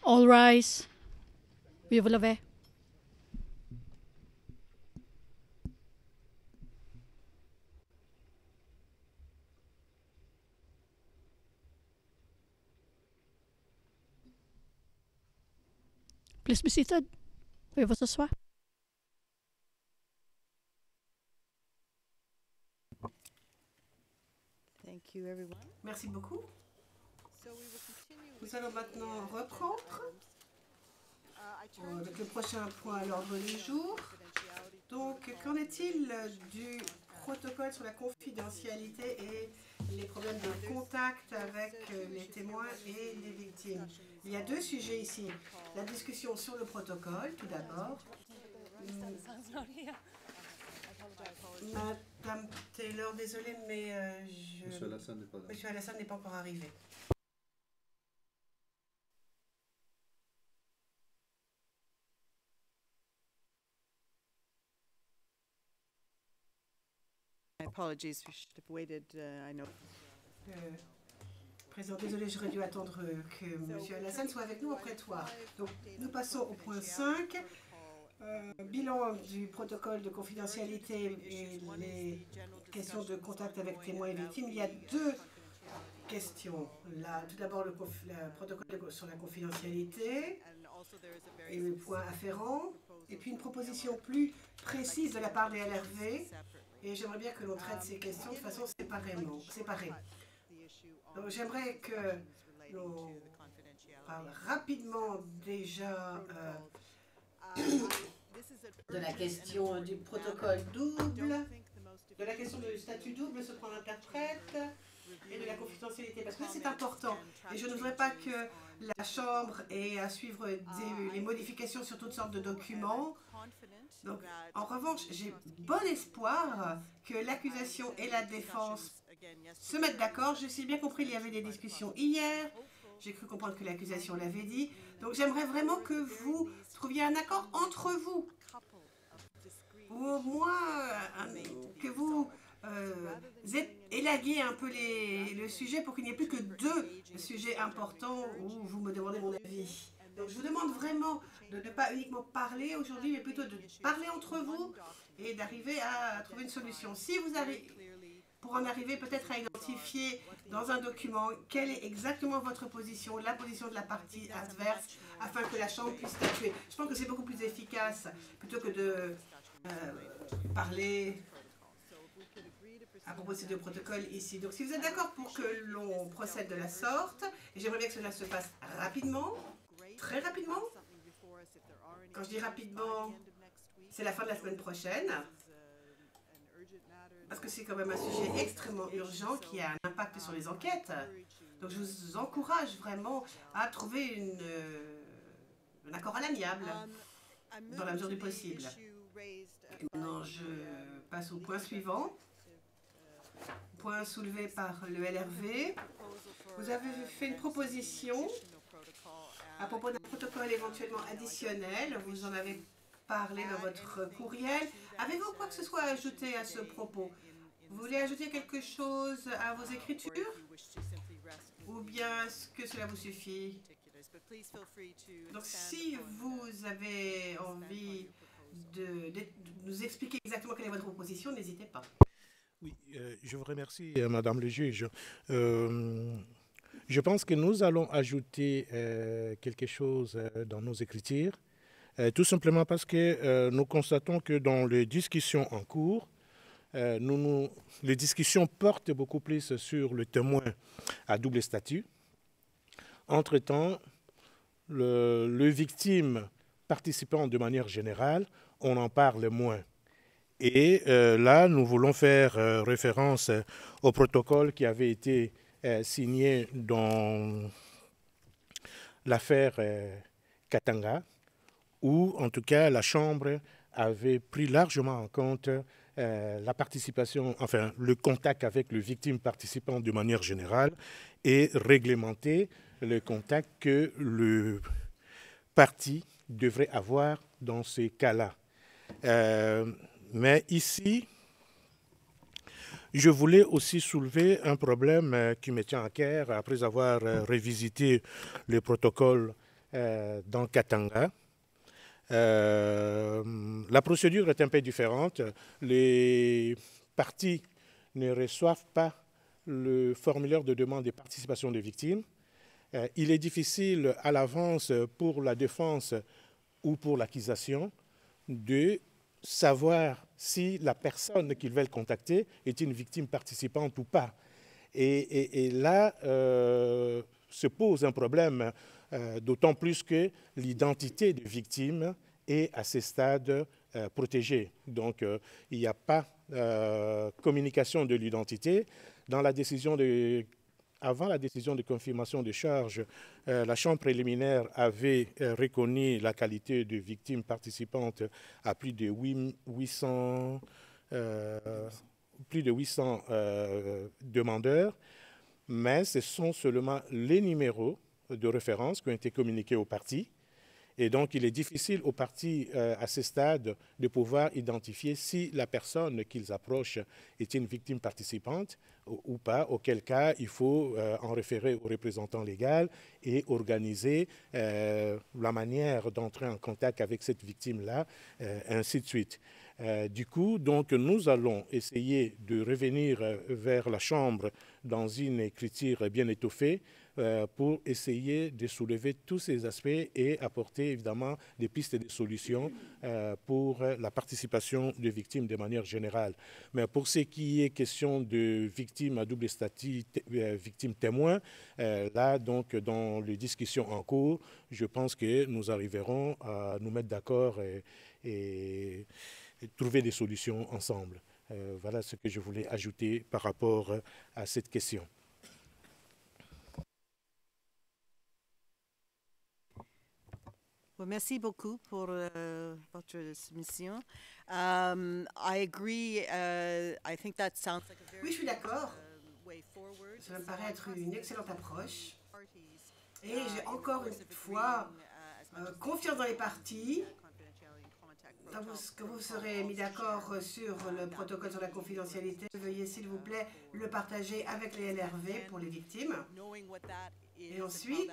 All rise. Vi vous lever. Please be seated. Veuillez vous asseoir. Thank you, everyone. Merci beaucoup. So we will continue Nous allons maintenant reprendre avec le prochain point à l'ordre du jour. Donc, qu'en est-il du protocole sur la confidentialité et les problèmes de contact avec les témoins et les victimes? Il y a deux sujets ici. La discussion sur le protocole, tout d'abord. Madame Taylor, désolée, mais Monsieur Alassane n'est pas là. Monsieur Alassane n'est pas encore arrivé. My apologies, we should have waited, I know. Président, désolé, j'aurais dû attendre que Monsieur Alassane soit avec nous au prétoire. Donc, nous passons au point 5. Bilan du protocole de confidentialité et les questions de contact avec témoins et victimes. Il y a deux questions. Là, tout d'abord, le protocole sur la confidentialité et le point afférent. Et puis une proposition plus précise de la part des LRV. Et j'aimerais bien que l'on traite ces questions de façon séparée. Donc j'aimerais que l'on parle rapidement déjà de la question du protocole double, de la question du statut double, se prendre interprète, et de la confidentialité. Parce que là, c'est important. Et je ne voudrais pas que la Chambre ait à suivre les modifications sur toutes sortes de documents. Donc, en revanche, j'ai bon espoir que l'accusation et la défense se mettent d'accord. Je sais bien compris, il y avait des discussions hier. J'ai cru comprendre que l'accusation l'avait dit. Donc, j'aimerais vraiment que vous trouviez un accord entre vous. Ou au moins que vous élaguiez un peu le sujet pour qu'il n'y ait plus que deux sujets importants où vous me demandez mon avis. Donc, je vous demande vraiment de ne pas uniquement parler aujourd'hui, mais plutôt de parler entre vous et d'arriver à trouver une solution. Si vous avez, pour en arriver peut-être à identifier dans un document quelle est exactement votre position, la position de la partie adverse, afin que la Chambre puisse statuer. Je pense que c'est beaucoup plus efficace plutôt que de parler à propos de ces deux protocoles ici. Donc si vous êtes d'accord pour que l'on procède de la sorte, et j'aimerais bien que cela se fasse rapidement, très rapidement. Quand je dis rapidement, c'est la fin de la semaine prochaine, parce que c'est quand même un sujet extrêmement urgent qui a un impact sur les enquêtes. Donc je vous encourage vraiment à trouver un accord à l'amiable, dans la mesure du possible. Et maintenant, je passe au point suivant. Point soulevé par le LRV. Vous avez fait une proposition à propos d'un protocole éventuellement additionnel. Vous en avez parlé dans votre courriel. Avez-vous quoi que ce soit à ajouter à ce propos? Vous voulez ajouter quelque chose à vos écritures? Ou bien est-ce que cela vous suffit? Donc si vous avez envie de nous expliquer exactement quelle est votre proposition, n'hésitez pas. Oui, je vous remercie, Madame le juge. Je pense que nous allons ajouter quelque chose dans nos écritures, tout simplement parce que nous constatons que dans les discussions en cours, les discussions portent beaucoup plus sur le témoin à double statut. Entre-temps, le victime participant de manière générale, on en parle moins. Et là, nous voulons faire référence au protocole qui avait été signé dans l'affaire Katanga, où en tout cas la Chambre avait pris largement en compte la participation, enfin le contact avec le victime participant de manière générale et réglementer le contact que le parti devrait avoir dans ces cas-là. Mais ici, je voulais aussi soulever un problème qui me tient à cœur après avoir revisité le protocole dans Katanga. La procédure est un peu différente. Les parties ne reçoivent pas le formulaire de demande de participation des victimes. Il est difficile à l'avance pour la défense ou pour l'accusation de savoir si la personne qu'ils veulent contacter est une victime participante ou pas. Et là, se pose un problème, d'autant plus que l'identité des victimes est à ce stade protégée. Donc, il n'y a pas communication de l'identité. Dans la décision avant la décision de confirmation de charges, la Chambre préliminaire avait reconnu la qualité de victime participante à plus de 800 demandeurs, mais ce sont seulement les numéros de référence qui ont été communiqués aux parties. Et donc, il est difficile aux parties à ce stade de pouvoir identifier si la personne qu'ils approchent est une victime participante ou pas, auquel cas il faut en référer au représentant légal et organiser la manière d'entrer en contact avec cette victime-là, ainsi de suite. Du coup, donc, nous allons essayer de revenir vers la Chambre dans une écriture bien étoffée pour essayer de soulever tous ces aspects et apporter évidemment des pistes et des solutions pour la participation des victimes de manière générale. Mais pour ce qui est question de victimes à double statut, victimes témoins, là, donc, dans les discussions en cours, je pense que nous arriverons à nous mettre d'accord et trouver des solutions ensemble. Voilà ce que je voulais ajouter par rapport à cette question. Well, merci beaucoup pour votre soumission. I agree. I think that sounds like a very Oui, je suis d'accord. way forward. Ça me paraît être une excellente approche. Et j'ai encore une fois confiance dans les parties. Que vous serez mis d'accord sur le protocole sur la confidentialité, veuillez s'il vous plaît le partager avec les LRV pour les victimes. Et ensuite,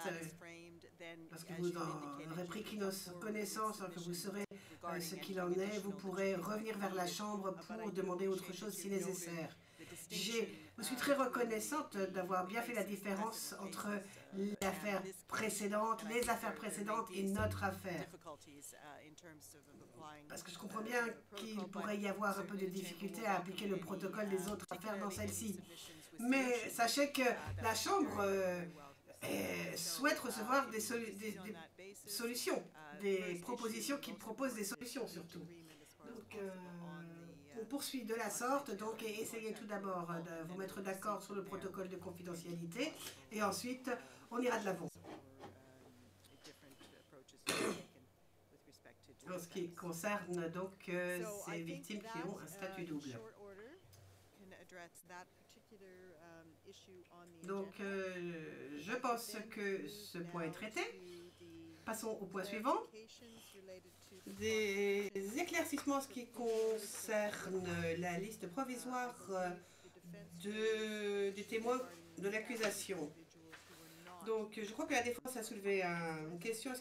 parce que vous en aurez pris connaissance, que vous saurez ce qu'il en est, vous pourrez revenir vers la Chambre pour demander autre chose si nécessaire. Je suis très reconnaissante d'avoir bien fait la différence entre l'affaire précédente, les affaires précédentes et notre affaire. Parce que je comprends bien qu'il pourrait y avoir un peu de difficulté à appliquer le protocole des autres affaires dans celle-ci. Mais sachez que la Chambre souhaite recevoir des solutions, des propositions qui proposent des solutions surtout. Donc, on poursuit de la sorte, donc essayez tout d'abord de vous mettre d'accord sur le protocole de confidentialité et ensuite on ira de l'avant. En ce qui concerne donc ces victimes qui ont un statut double. Donc, je pense que ce point est traité. Passons au point suivant. Des éclaircissements en ce qui concerne la liste provisoire des témoins de l'accusation. Donc, je crois que la défense a soulevé une question en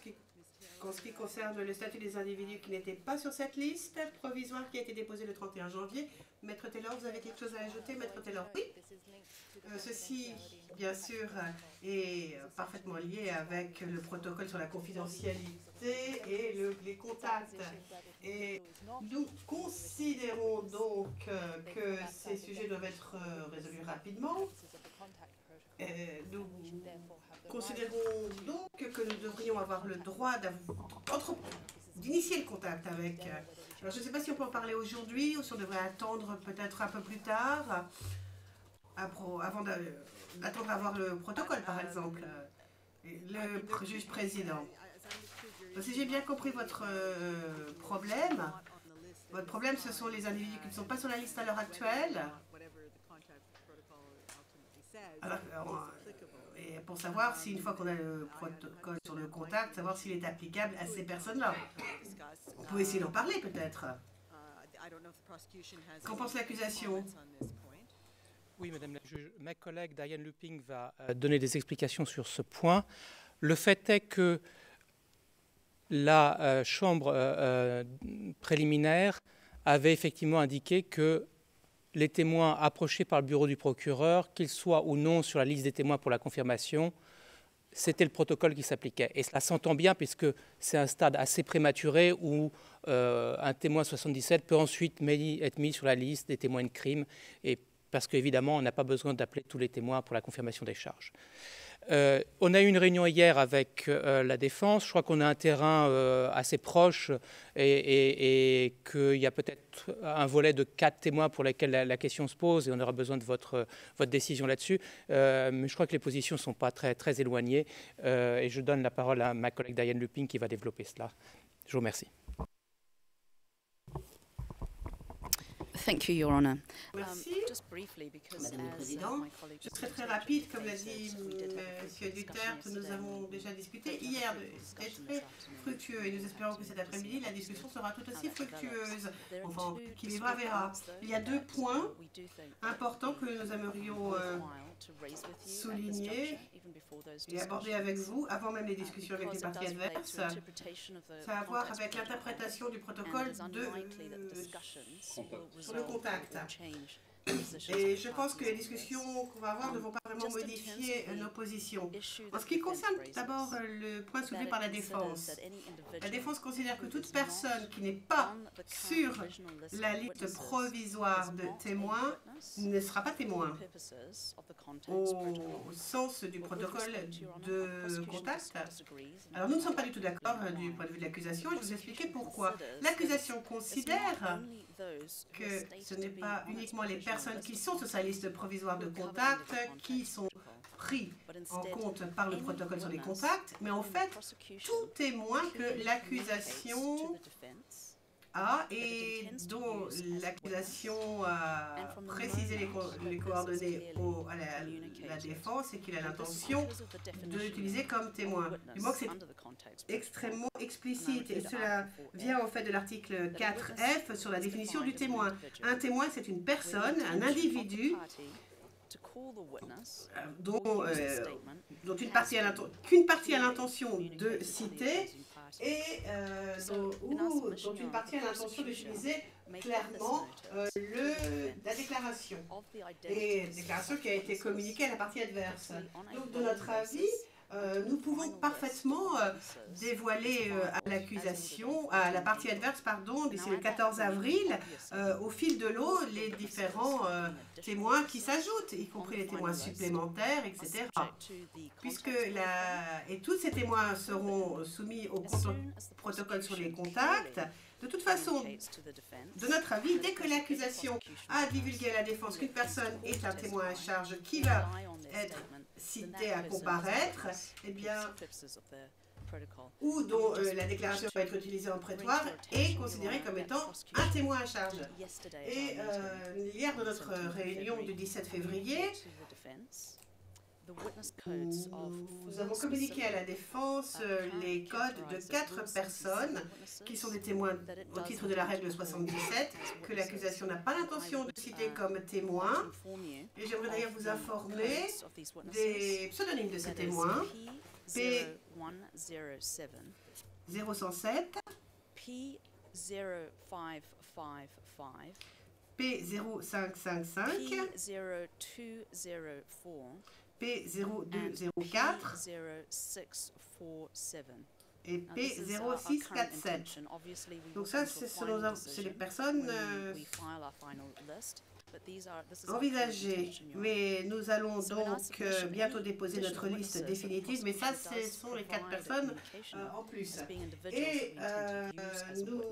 ce qui concerne le statut des individus qui n'étaient pas sur cette liste provisoire qui a été déposée le 31 janvier. Maître Taylor, vous avez quelque chose à ajouter, Maître Taylor? Oui. Ceci, bien sûr, est parfaitement lié avec le protocole sur la confidentialité et les contacts. Et nous considérons donc que ces sujets doivent être résolus rapidement. Nous considérons donc que nous devrions avoir le droit d'initier le contact avec... Alors, je ne sais pas si on peut en parler aujourd'hui ou si on devrait attendre peut-être un peu plus tard, avant d'attendre à avoir le protocole, par exemple, le juge président. Donc, si j'ai bien compris votre problème, ce sont les individus qui ne sont pas sur la liste à l'heure actuelle. Alors, et pour savoir si, une fois qu'on a le protocole sur le contact, savoir s'il est applicable à ces personnes-là. On peut essayer d'en parler, peut-être. Qu'en pense l'accusation? Oui, Madame la Juge, ma collègue Diane Luping va donner des explications sur ce point. Le fait est que la chambre préliminaire avait effectivement indiqué que les témoins approchés par le bureau du procureur, qu'ils soient ou non sur la liste des témoins pour la confirmation, c'était le protocole qui s'appliquait. Et cela s'entend bien puisque c'est un stade assez prématuré où un témoin 77 peut ensuite être mis sur la liste des témoins de crime, et parce qu'évidemment, on n'a pas besoin d'appeler tous les témoins pour la confirmation des charges. On a eu une réunion hier avec la défense. Je crois qu'on a un terrain assez proche et qu'il y a peut-être un volet de 4 témoins pour lesquels la question se pose et on aura besoin de votre décision là-dessus. Mais je crois que les positions ne sont pas très, très éloignées et je donne la parole à ma collègue Diane Lupin qui va développer cela. Je vous remercie. Thank you, Your Honour. Merci. Madame le Président, je serai très rapide. Comme l'a dit M. Duterte, nous avons déjà discuté hier. C'était très fructueux et nous espérons que cet après-midi, la discussion sera tout aussi fructueuse. Enfin, qui vivra verra. Il y a 2 points importants que nous aimerions souligner et aborder avec vous, avant même les discussions avec les parties adverses. Ça a à voir avec l'interprétation du protocole sur le contact. Et je pense que les discussions qu'on va avoir ne vont pas vraiment modifier nos positions. En ce qui concerne d'abord le point soulevé par la défense considère que toute personne qui n'est pas sur la liste provisoire de témoins ne sera pas témoin au sens du protocole de contact. Alors nous ne sommes pas du tout d'accord du point de vue de l'accusation et je vais vous expliquer pourquoi. L'accusation considère que ce n'est pas uniquement les personnes qui sont sur sa liste provisoire de contacts qui sont pris en compte par le protocole sur les contacts, mais en fait, tout témoin que l'accusation a et dont l'accusation a précisé les coordonnées à la défense et qu'il a l'intention de l'utiliser comme témoin. Du moins que c'est extrêmement explicite et cela vient en fait de l'article 4F sur la définition du témoin. Un témoin, c'est une personne, un individu dont qu'une partie a l'intention de citer et dont une partie a l'intention d'utiliser clairement la déclaration. Et déclaration qui a été communiquée à la partie adverse. Donc, de notre avis, nous pouvons parfaitement dévoiler à l'accusation, à la partie adverse, pardon, d'ici le 14 avril, au fil de l'eau, les différents témoins qui s'ajoutent, y compris les témoins supplémentaires, etc. Et tous ces témoins seront soumis au protocole sur les contacts. De toute façon, de notre avis, dès que l'accusation a divulgué à la défense qu'une personne est un témoin à charge qui va être cité à comparaître, eh bien, ou dont la déclaration va être utilisée en prétoire, est considéré comme étant un témoin à charge. Et hier, dans notre réunion du 17 février, nous avons communiqué à la défense les codes de 4 personnes qui sont des témoins au titre de la règle 77, que l'accusation n'a pas l'intention de citer comme témoins. Et j'aimerais d'ailleurs vous informer des pseudonymes de ces témoins. P0107, P0555, P0204 et P0647. Donc ça, c'est les personnes envisagées. Mais nous allons donc bientôt déposer notre liste définitive. Mais ça, ce sont les 4 personnes en plus. Et nous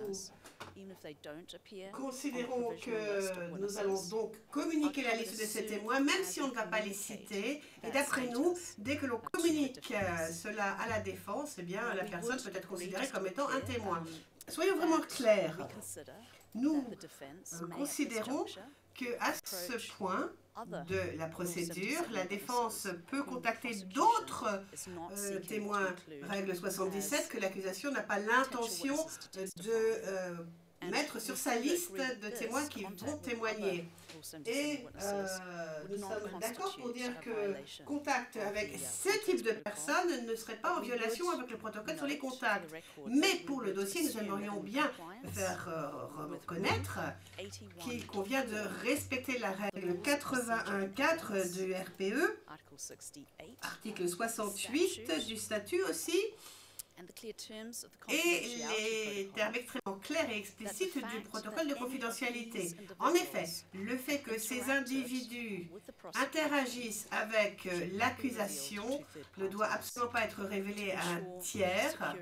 considérons que nous allons donc communiquer la liste de ces témoins, même si on ne va pas les citer. Et d'après nous, dès que l'on communique cela à la défense, eh bien, la personne peut être considérée comme étant un témoin. Soyons vraiment clairs. Nous considérons qu'à ce point de la procédure, la défense peut contacter d'autres témoins, règle 77, que l'accusation n'a pas l'intention de mettre sur sa liste de témoins qui vont témoigner. Et nous sommes d'accord pour dire que contact avec ce type de personnes ne serait pas en violation avec le protocole sur les contacts. Mais pour le dossier, nous aimerions bien faire reconnaître qu'il convient de respecter la règle 81.4 du RPE, article 68 du statut aussi, et les termes extrêmement clairs et explicites du protocole de confidentialité. En effet, le fait que ces individus interagissent avec l'accusation ne doit absolument pas être révélé à un tiers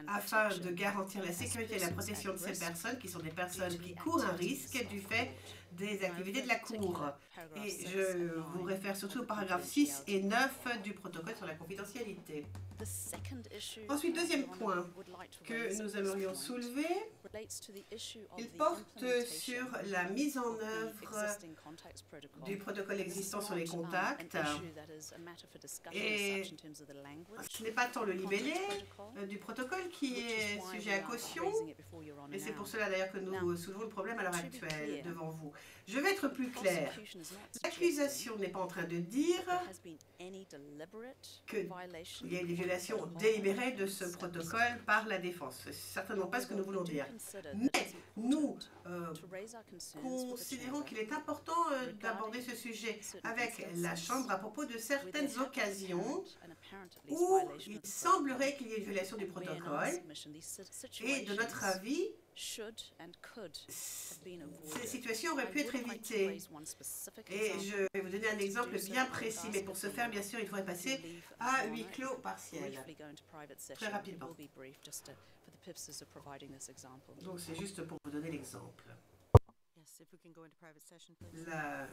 afin de garantir la sécurité et la protection de ces personnes qui sont des personnes qui courent un risque du fait des activités de la Cour. Et je vous réfère surtout aux paragraphes 6 et 9 du protocole sur la confidentialité. Ensuite, deuxième point que nous aimerions soulever, il porte sur la mise en œuvre du protocole existant sur les contacts. Et ce n'est pas tant le libellé du protocole qui est sujet à caution, et c'est pour cela d'ailleurs que nous soulevons le problème à l'heure actuelle devant vous. Je vais être plus clair. L'accusation n'est pas en train de dire qu'il y a des violations délibérées de ce protocole par la défense. C'est certainement pas ce que nous voulons dire. Mais nous considérons qu'il est important d'aborder ce sujet avec la Chambre à propos de certaines occasions où il semblerait qu'il y ait une violation du protocole. Et de notre avis, ces situations auraient pu être évitées. Et je vais vous donner un exemple bien précis, mais pour ce faire, bien sûr, il faudrait passer à huis clos partiel. Très rapidement. Donc c'est juste pour vous donner l'exemple. La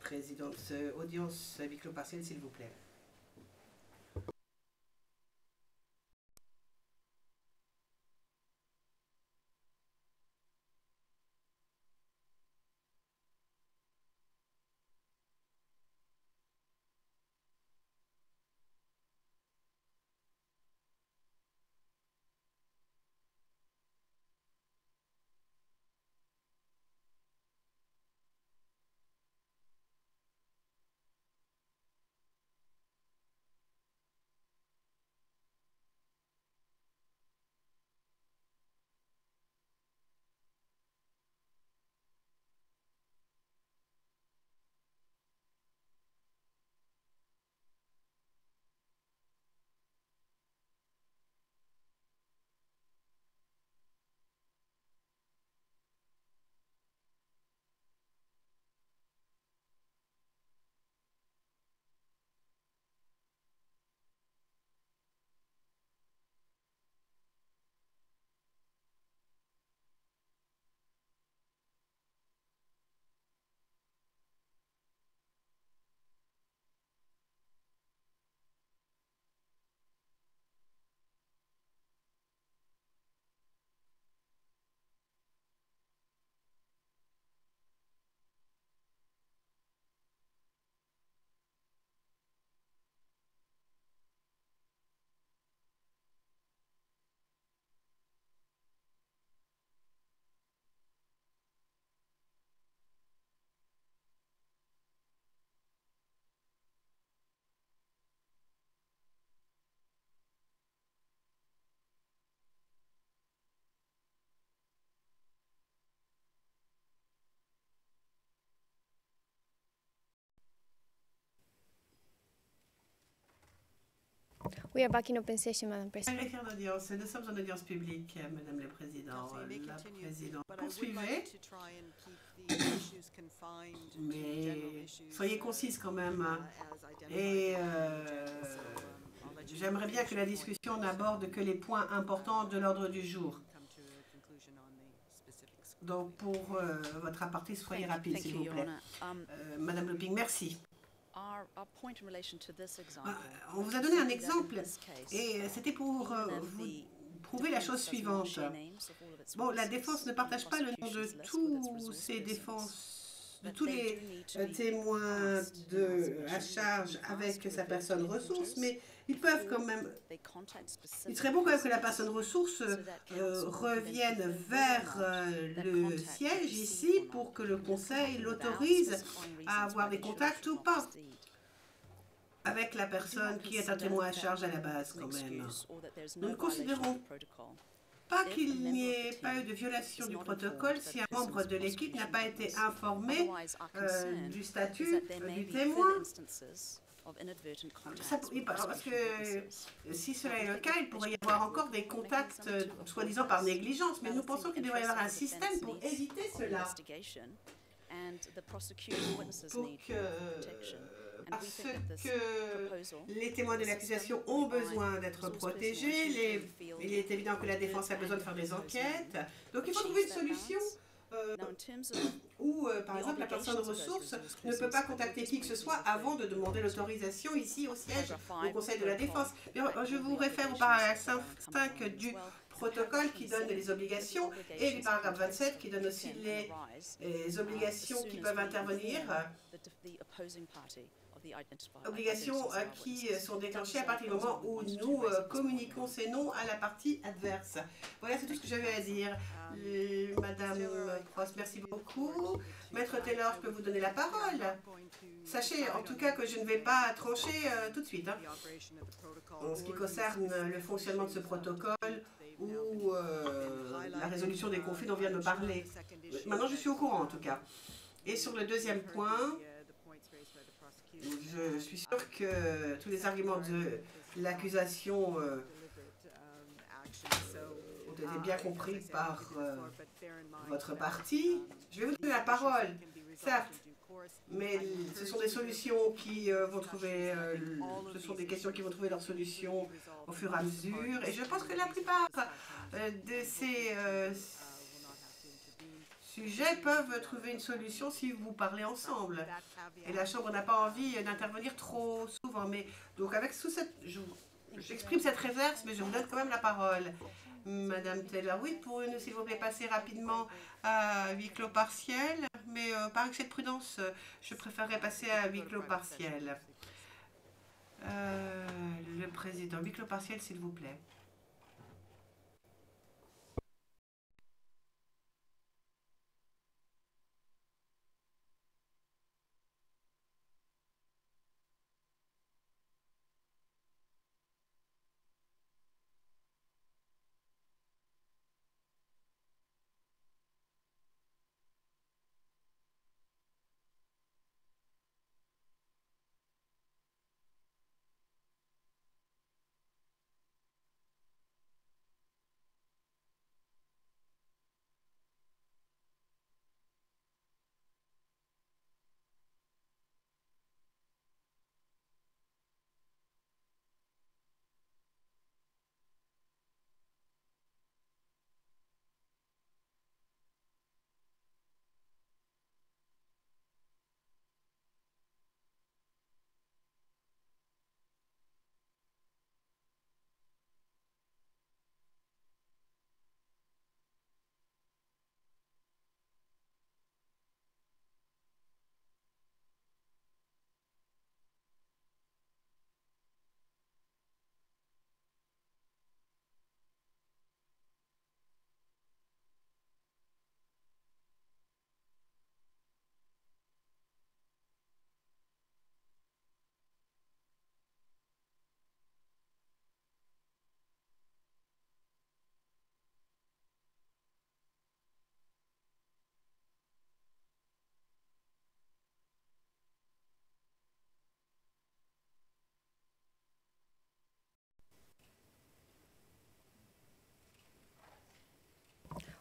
présidente, audience à huis clos partiel, s'il vous plaît. We are back in open session, Madam President. Nous sommes en audience publique, Madame la Présidente. La Présidente, poursuivez. Mais soyez concise quand même. Et j'aimerais bien que la discussion n'aborde que les points importants de l'ordre du jour. Donc, pour votre aparté, soyez rapide, s'il vous plaît. Madame Loping, merci. On vous a donné un exemple et c'était pour vous prouver la chose suivante. Bon, la défense ne partage pas le nom de tous ces défenses, de tous les témoins à charge avec sa personne ressource, mais Ils peuvent quand même... Il serait bon quand même que la personne ressource revienne vers le siège ici pour que le conseil l'autorise à avoir des contacts ou pas avec la personne qui est un témoin à charge à la base quand même. Nous ne considérons pas qu'il n'y ait pas eu de violation du protocole si un membre de l'équipe n'a pas été informé du statut du témoin. Parce que si cela est le cas, il pourrait y avoir encore des contacts, soi-disant par négligence, mais nous pensons qu'il devrait y avoir un système pour éviter cela. Parce que les témoins de l'accusation ont besoin d'être protégés, il est évident que la défense a besoin de faire des enquêtes, donc il faut trouver une solution où, par exemple, la personne ressource ne peut pas contacter qui que ce soit avant de demander l'autorisation ici au siège, au Conseil de la Défense. Je vous réfère au paragraphe 5 du protocole qui donne les obligations et du paragraphe 27 qui donne aussi les obligations qui peuvent intervenir. Obligations qui sont déclenchées à partir du moment où nous communiquons ces noms à la partie adverse. Voilà, c'est tout ce que j'avais à dire. Madame Prost, merci beaucoup. Maître Taylor, je peux vous donner la parole. Sachez en tout cas que je ne vais pas trancher tout de suite. En ce qui concerne le fonctionnement de ce protocole ou la résolution des conflits dont vient de me parler. Maintenant, je suis au courant en tout cas. Et sur le deuxième point, je suis sûre que tous les arguments de l'accusation ont été bien compris par votre parti. Je vais vous donner la parole, certes, mais ce sont des solutions qui vont trouver, ce sont des questions qui vont trouver leur solution au fur et à mesure. Et je pense que la plupart de ces sujets peuvent trouver une solution si vous parlez ensemble. Et la Chambre n'a pas envie d'intervenir trop souvent. Mais donc avec sous cette, j'exprime cette réserve, mais je vous donne quand même la parole. Madame Taylor, oui, pourriez-nous s'il vous plaît passer rapidement à huis clos partiel, mais par excès de prudence, je préférerais passer à huis clos partiel. Le président, huis clos partiel, s'il vous plaît.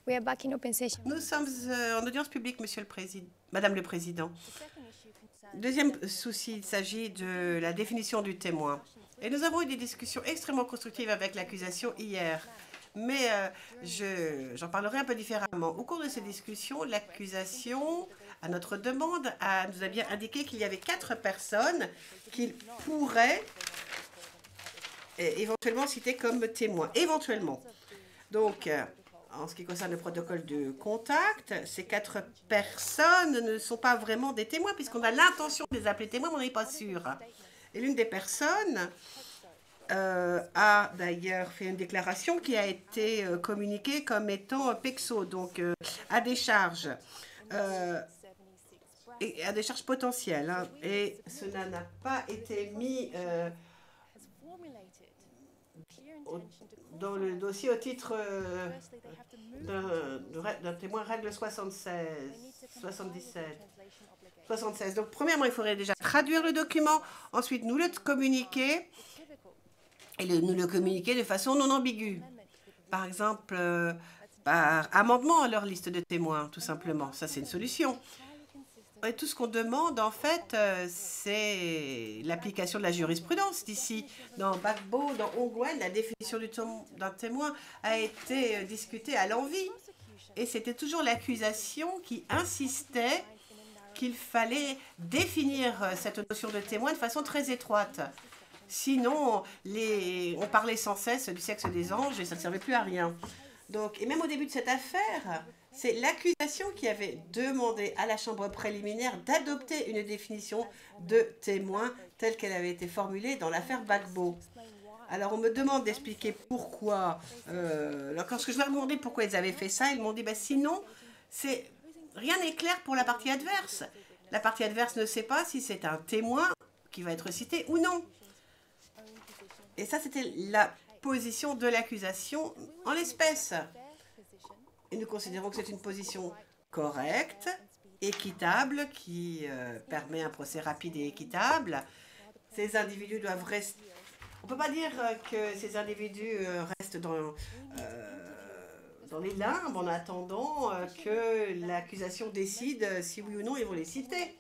We are back in open session. Nous sommes en audience publique, Monsieur le Président, Madame le Président. Deuxième souci, il s'agit de la définition du témoin. Et nous avons eu des discussions extrêmement constructives avec l'accusation hier. Mais j'en parlerai un peu différemment. Au cours de ces discussions, l'accusation, à notre demande, nous a bien indiqué qu'il y avait 4 personnes qu'il pourrait éventuellement citer comme témoins. Éventuellement. Donc, en ce qui concerne le protocole de contact, ces 4 personnes ne sont pas vraiment des témoins, puisqu'on a l'intention de les appeler témoins, mais on n'est pas sûr. Et l'une des personnes a d'ailleurs fait une déclaration qui a été communiquée comme étant PEXO, donc à des charges. Et à des charges potentielles. Hein, et cela n'a pas été mis dans le dossier au titre d'un témoin règle 76. Donc, premièrement, il faudrait déjà traduire le document, ensuite nous le communiquer, et nous le communiquer de façon non ambiguë. Par exemple, par amendement à leur liste de témoins, tout simplement. Ça, c'est une solution. Et tout ce qu'on demande, en fait, c'est l'application de la jurisprudence d'ici. Dans Gbagbo, dans Ongwen, la définition d'un témoin a été discutée à l'envi. Et c'était toujours l'accusation qui insistait qu'il fallait définir cette notion de témoin de façon très étroite. Sinon, on parlait sans cesse du sexe des anges et ça ne servait plus à rien. Donc, et même au début de cette affaire, c'est l'accusation qui avait demandé à la chambre préliminaire d'adopter une définition de témoin telle qu'elle avait été formulée dans l'affaire Gbagbo. Alors, on me demande d'expliquer pourquoi. Lorsque je leur ai demandé pourquoi ils avaient fait ça, ils m'ont dit sinon, rien n'est clair pour la partie adverse. La partie adverse ne sait pas si c'est un témoin qui va être cité ou non. Et ça, c'était la position de l'accusation en l'espèce. Et nous considérons que c'est une position correcte, équitable, qui permet un procès rapide et équitable. Ces individus doivent rester... On ne peut pas dire que ces individus restent dans les limbes en attendant que l'accusation décide si oui ou non ils vont les citer.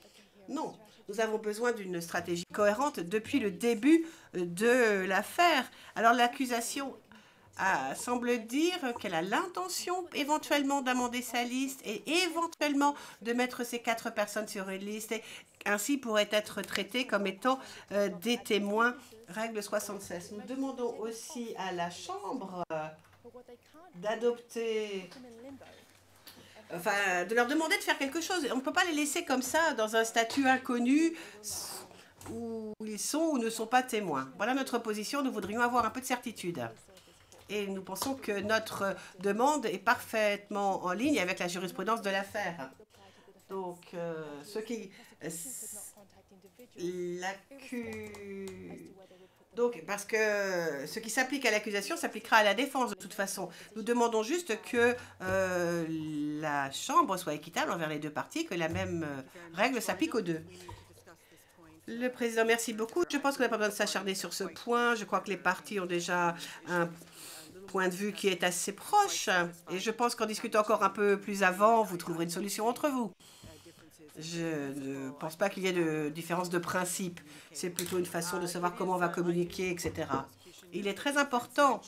Non, nous avons besoin d'une stratégie cohérente depuis le début de l'affaire. Alors l'accusation semble dire qu'elle a l'intention éventuellement d'amender sa liste et éventuellement de mettre ces 4 personnes sur une liste et ainsi pourraient être traités comme étant des témoins. Règle 76. Nous demandons aussi à la Chambre d'adopter, enfin, de leur demander de faire quelque chose. On ne peut pas les laisser comme ça dans un statut inconnu où ils sont ou ne sont pas témoins. Voilà notre position. Nous voudrions avoir un peu de certitude. Et nous pensons que notre demande est parfaitement en ligne avec la jurisprudence de l'affaire. Donc, parce que ce qui s'applique à l'accusation s'appliquera à la défense de toute façon. Nous demandons juste que la Chambre soit équitable envers les deux parties, que la même règle s'applique aux deux. Le Président, merci beaucoup. Je pense qu'on n'a pas besoin de s'acharner sur ce point. Je crois que les parties ont déjà un point de vue qui est assez proche. Et je pense qu'en discutant encore un peu plus avant, vous trouverez une solution entre vous. Je ne pense pas qu'il y ait de différence de principe. C'est plutôt une façon de savoir comment on va communiquer, etc. Il est très important.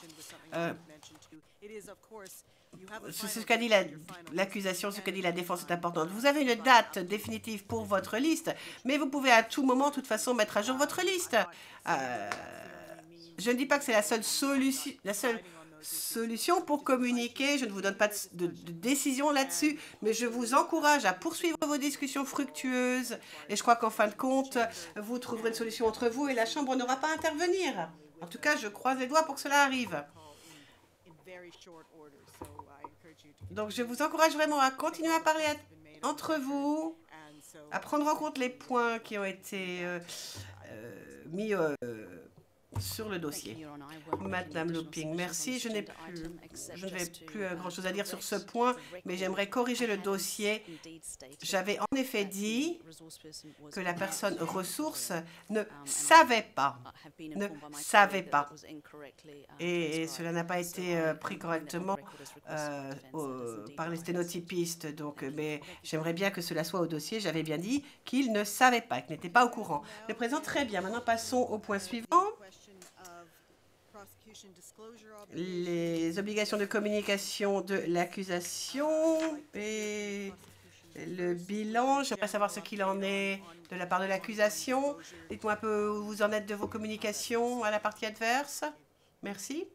Ce qu'a dit l'accusation, ce qu'a dit la défense est important. Vous avez une date définitive pour votre liste, mais vous pouvez à tout moment, de toute façon, mettre à jour votre liste. Je ne dis pas que c'est la seule solution pour communiquer. Je ne vous donne pas de décision là-dessus, mais je vous encourage à poursuivre vos discussions fructueuses. Et je crois qu'en fin de compte, vous trouverez une solution entre vous et la Chambre n'aura pas à intervenir. En tout cas, je croise les doigts pour que cela arrive. Donc, je vous encourage vraiment à continuer à parler entre vous, à prendre en compte les points qui ont été mis sur le dossier. Madame Looping, merci. Je n'ai plus grand-chose à dire sur ce point, mais j'aimerais corriger le dossier. J'avais en effet dit que la personne ressource ne savait pas. Et cela n'a pas été pris correctement par les sténotypistes. Donc, mais j'aimerais bien que cela soit au dossier. J'avais bien dit qu'il ne savait pas, qu'il n'était pas au courant. Le président, très bien. Maintenant, passons au point suivant. Les obligations de communication de l'accusation et le bilan. J'aimerais savoir ce qu'il en est de la part de l'accusation. Dites-moi un peu où vous en êtes de vos communications à la partie adverse. Merci.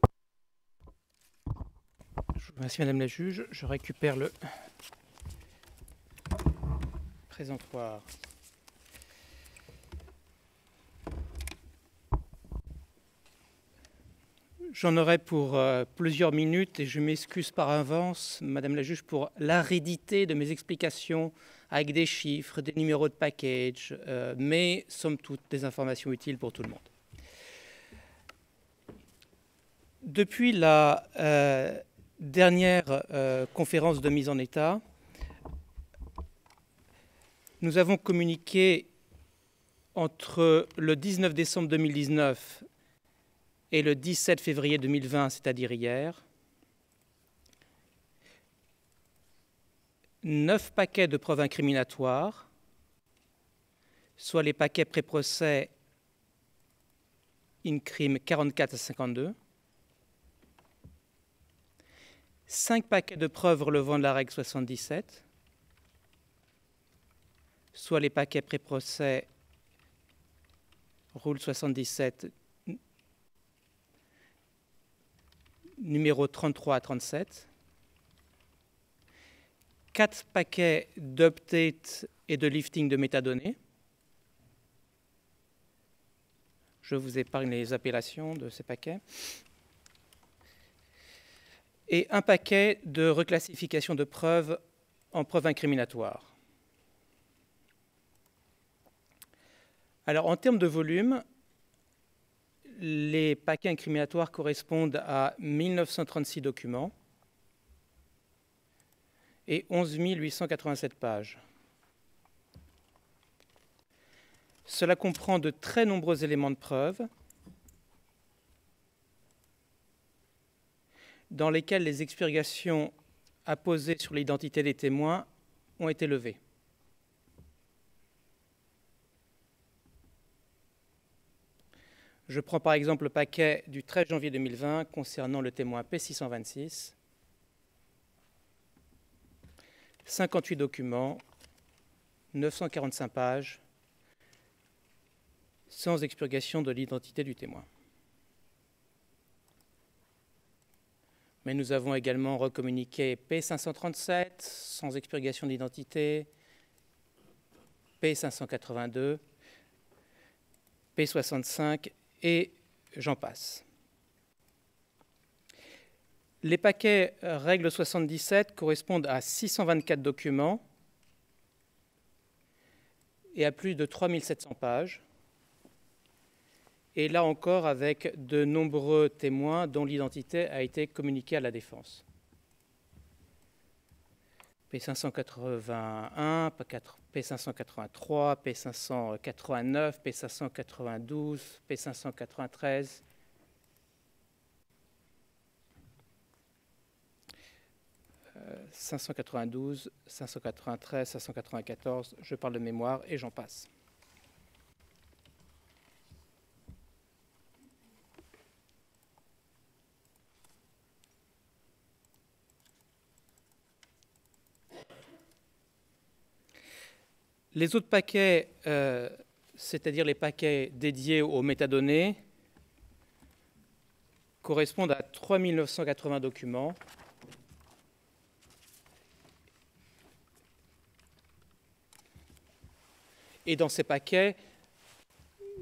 Merci Madame la juge. Je récupère le présentoir. J'en aurai pour plusieurs minutes et je m'excuse par avance, Madame la juge, pour l'aridité de mes explications avec des chiffres, des numéros de package, mais somme toute des informations utiles pour tout le monde. Depuis la dernière conférence de mise en état, nous avons communiqué entre le 19 décembre 2019 et le 17 février 2020, c'est-à-dire hier, 9 paquets de preuves incriminatoires, soit les paquets pré-procès in crime 44 à 52, 5 paquets de preuves relevant de la règle 77, soit les paquets pré-procès Rule 77, numéro 33 à 37, 4 paquets d'update et de lifting de métadonnées. Je vous épargne les appellations de ces paquets. Et un paquet de reclassification de preuves en preuves incriminatoires. Alors, en termes de volume, les paquets incriminatoires correspondent à 1936 documents et 11 887 pages. Cela comprend de très nombreux éléments de preuve dans lesquels les expurgations apposées sur l'identité des témoins ont été levées. Je prends par exemple le paquet du 13 janvier 2020 concernant le témoin P626. 58 documents, 945 pages, sans expurgation de l'identité du témoin. Mais nous avons également recommuniqué P537, sans expurgation d'identité, P582, P65, et j'en passe. Les paquets règle 77 correspondent à 624 documents et à plus de 3700 pages. Et là encore avec de nombreux témoins dont l'identité a été communiquée à la défense. P581, P583, P589, P592, P593. « 592, 593, 594, je parle de mémoire et j'en passe. Les autres paquets, c'est-à-dire les paquets dédiés aux métadonnées, correspondent à 3980 documents. Et dans ces paquets,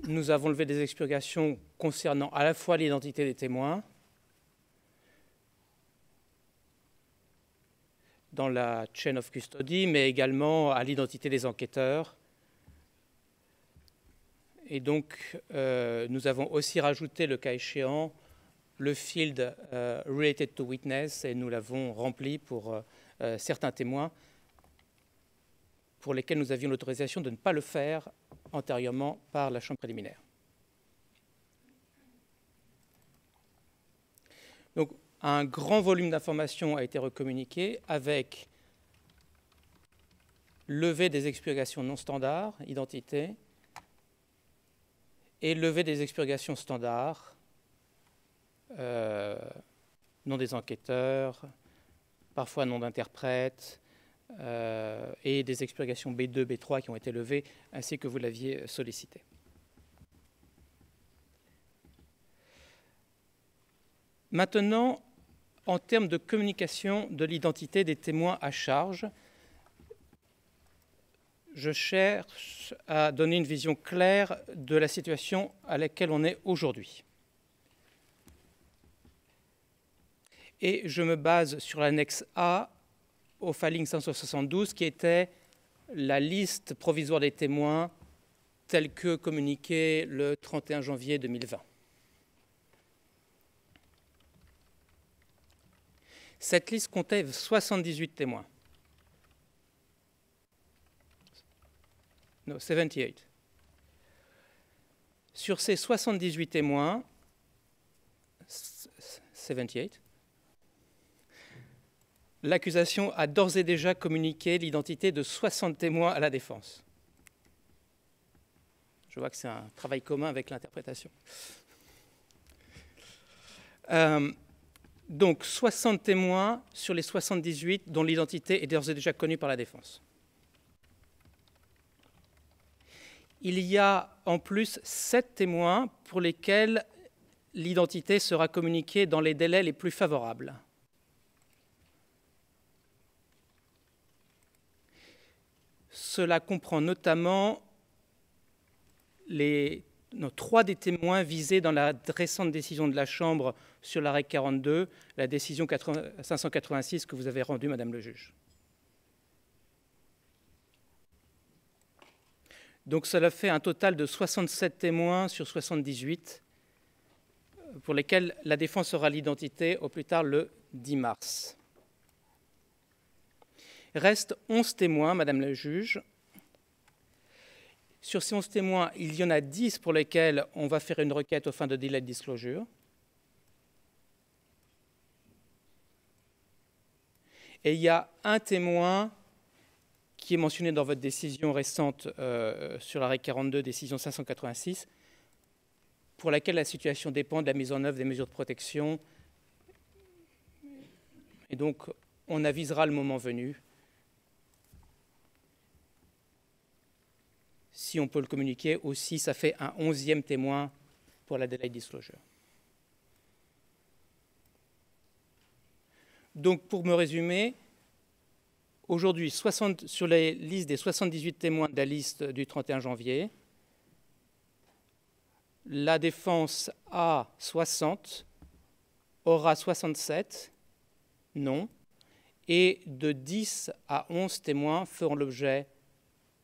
nous avons levé des expurgations concernant à la fois l'identité des témoins, dans la chain of custody, mais également à l'identité des enquêteurs. Et donc, nous avons aussi rajouté, le cas échéant, le field related to witness, et nous l'avons rempli pour certains témoins pour lesquels nous avions l'autorisation de ne pas le faire antérieurement par la chambre préliminaire. Donc, un grand volume d'informations a été recommuniqué avec levée des expurgations non standards, identité, et levée des expurgations standards, nom des enquêteurs, parfois nom d'interprètes, et des expurgations B2, B3 qui ont été levées, ainsi que vous l'aviez sollicité. Maintenant, en termes de communication de l'identité des témoins à charge, je cherche à donner une vision claire de la situation à laquelle on est aujourd'hui. Et je me base sur l'annexe A au filing 572, qui était la liste provisoire des témoins telle que communiquée le 31 janvier 2020. Cette liste comptait 78 témoins. Non, 78. Sur ces 78 témoins, 78, l'accusation a d'ores et déjà communiqué l'identité de 60 témoins à la défense. Je vois que c'est un travail commun avec l'interprétation. Donc 60 témoins sur les 78 dont l'identité est d'ores et déjà connue par la défense. Il y a en plus 7 témoins pour lesquels l'identité sera communiquée dans les délais les plus favorables. Cela comprend notamment 3 des témoins visés dans la récente décision de la Chambre sur la règle 42, la décision 586 que vous avez rendue, Madame le juge. Donc cela fait un total de 67 témoins sur 78 pour lesquels la défense aura l'identité au plus tard le 10 mars. Reste 11 témoins, Madame la juge. Sur ces 11 témoins, il y en a 10 pour lesquels on va faire une requête aux fins de délai de disclosure. Et il y a un témoin qui est mentionné dans votre décision récente sur la règle 42, décision 586, pour laquelle la situation dépend de la mise en œuvre des mesures de protection. Et donc, on avisera le moment venu si on peut le communiquer, aussi ça fait un 11e témoin pour la delayed disclosure. Donc pour me résumer, aujourd'hui, sur les listes des 78 témoins de la liste du 31 janvier, la défense a 60, aura 67, non, et de 10 à 11 témoins feront l'objet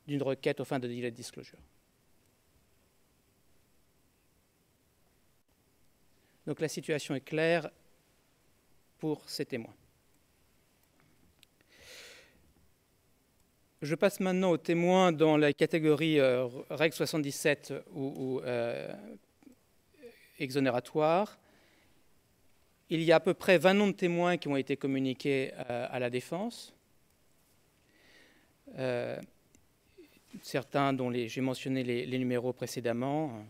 d'une requête aux fins de délai de disclosure. Donc la situation est claire pour ces témoins. Je passe maintenant aux témoins dans la catégorie règle 77 ou exonératoire. Il y a à peu près 20 noms de témoins qui ont été communiqués à la défense. Certains dont j'ai mentionné les numéros précédemment,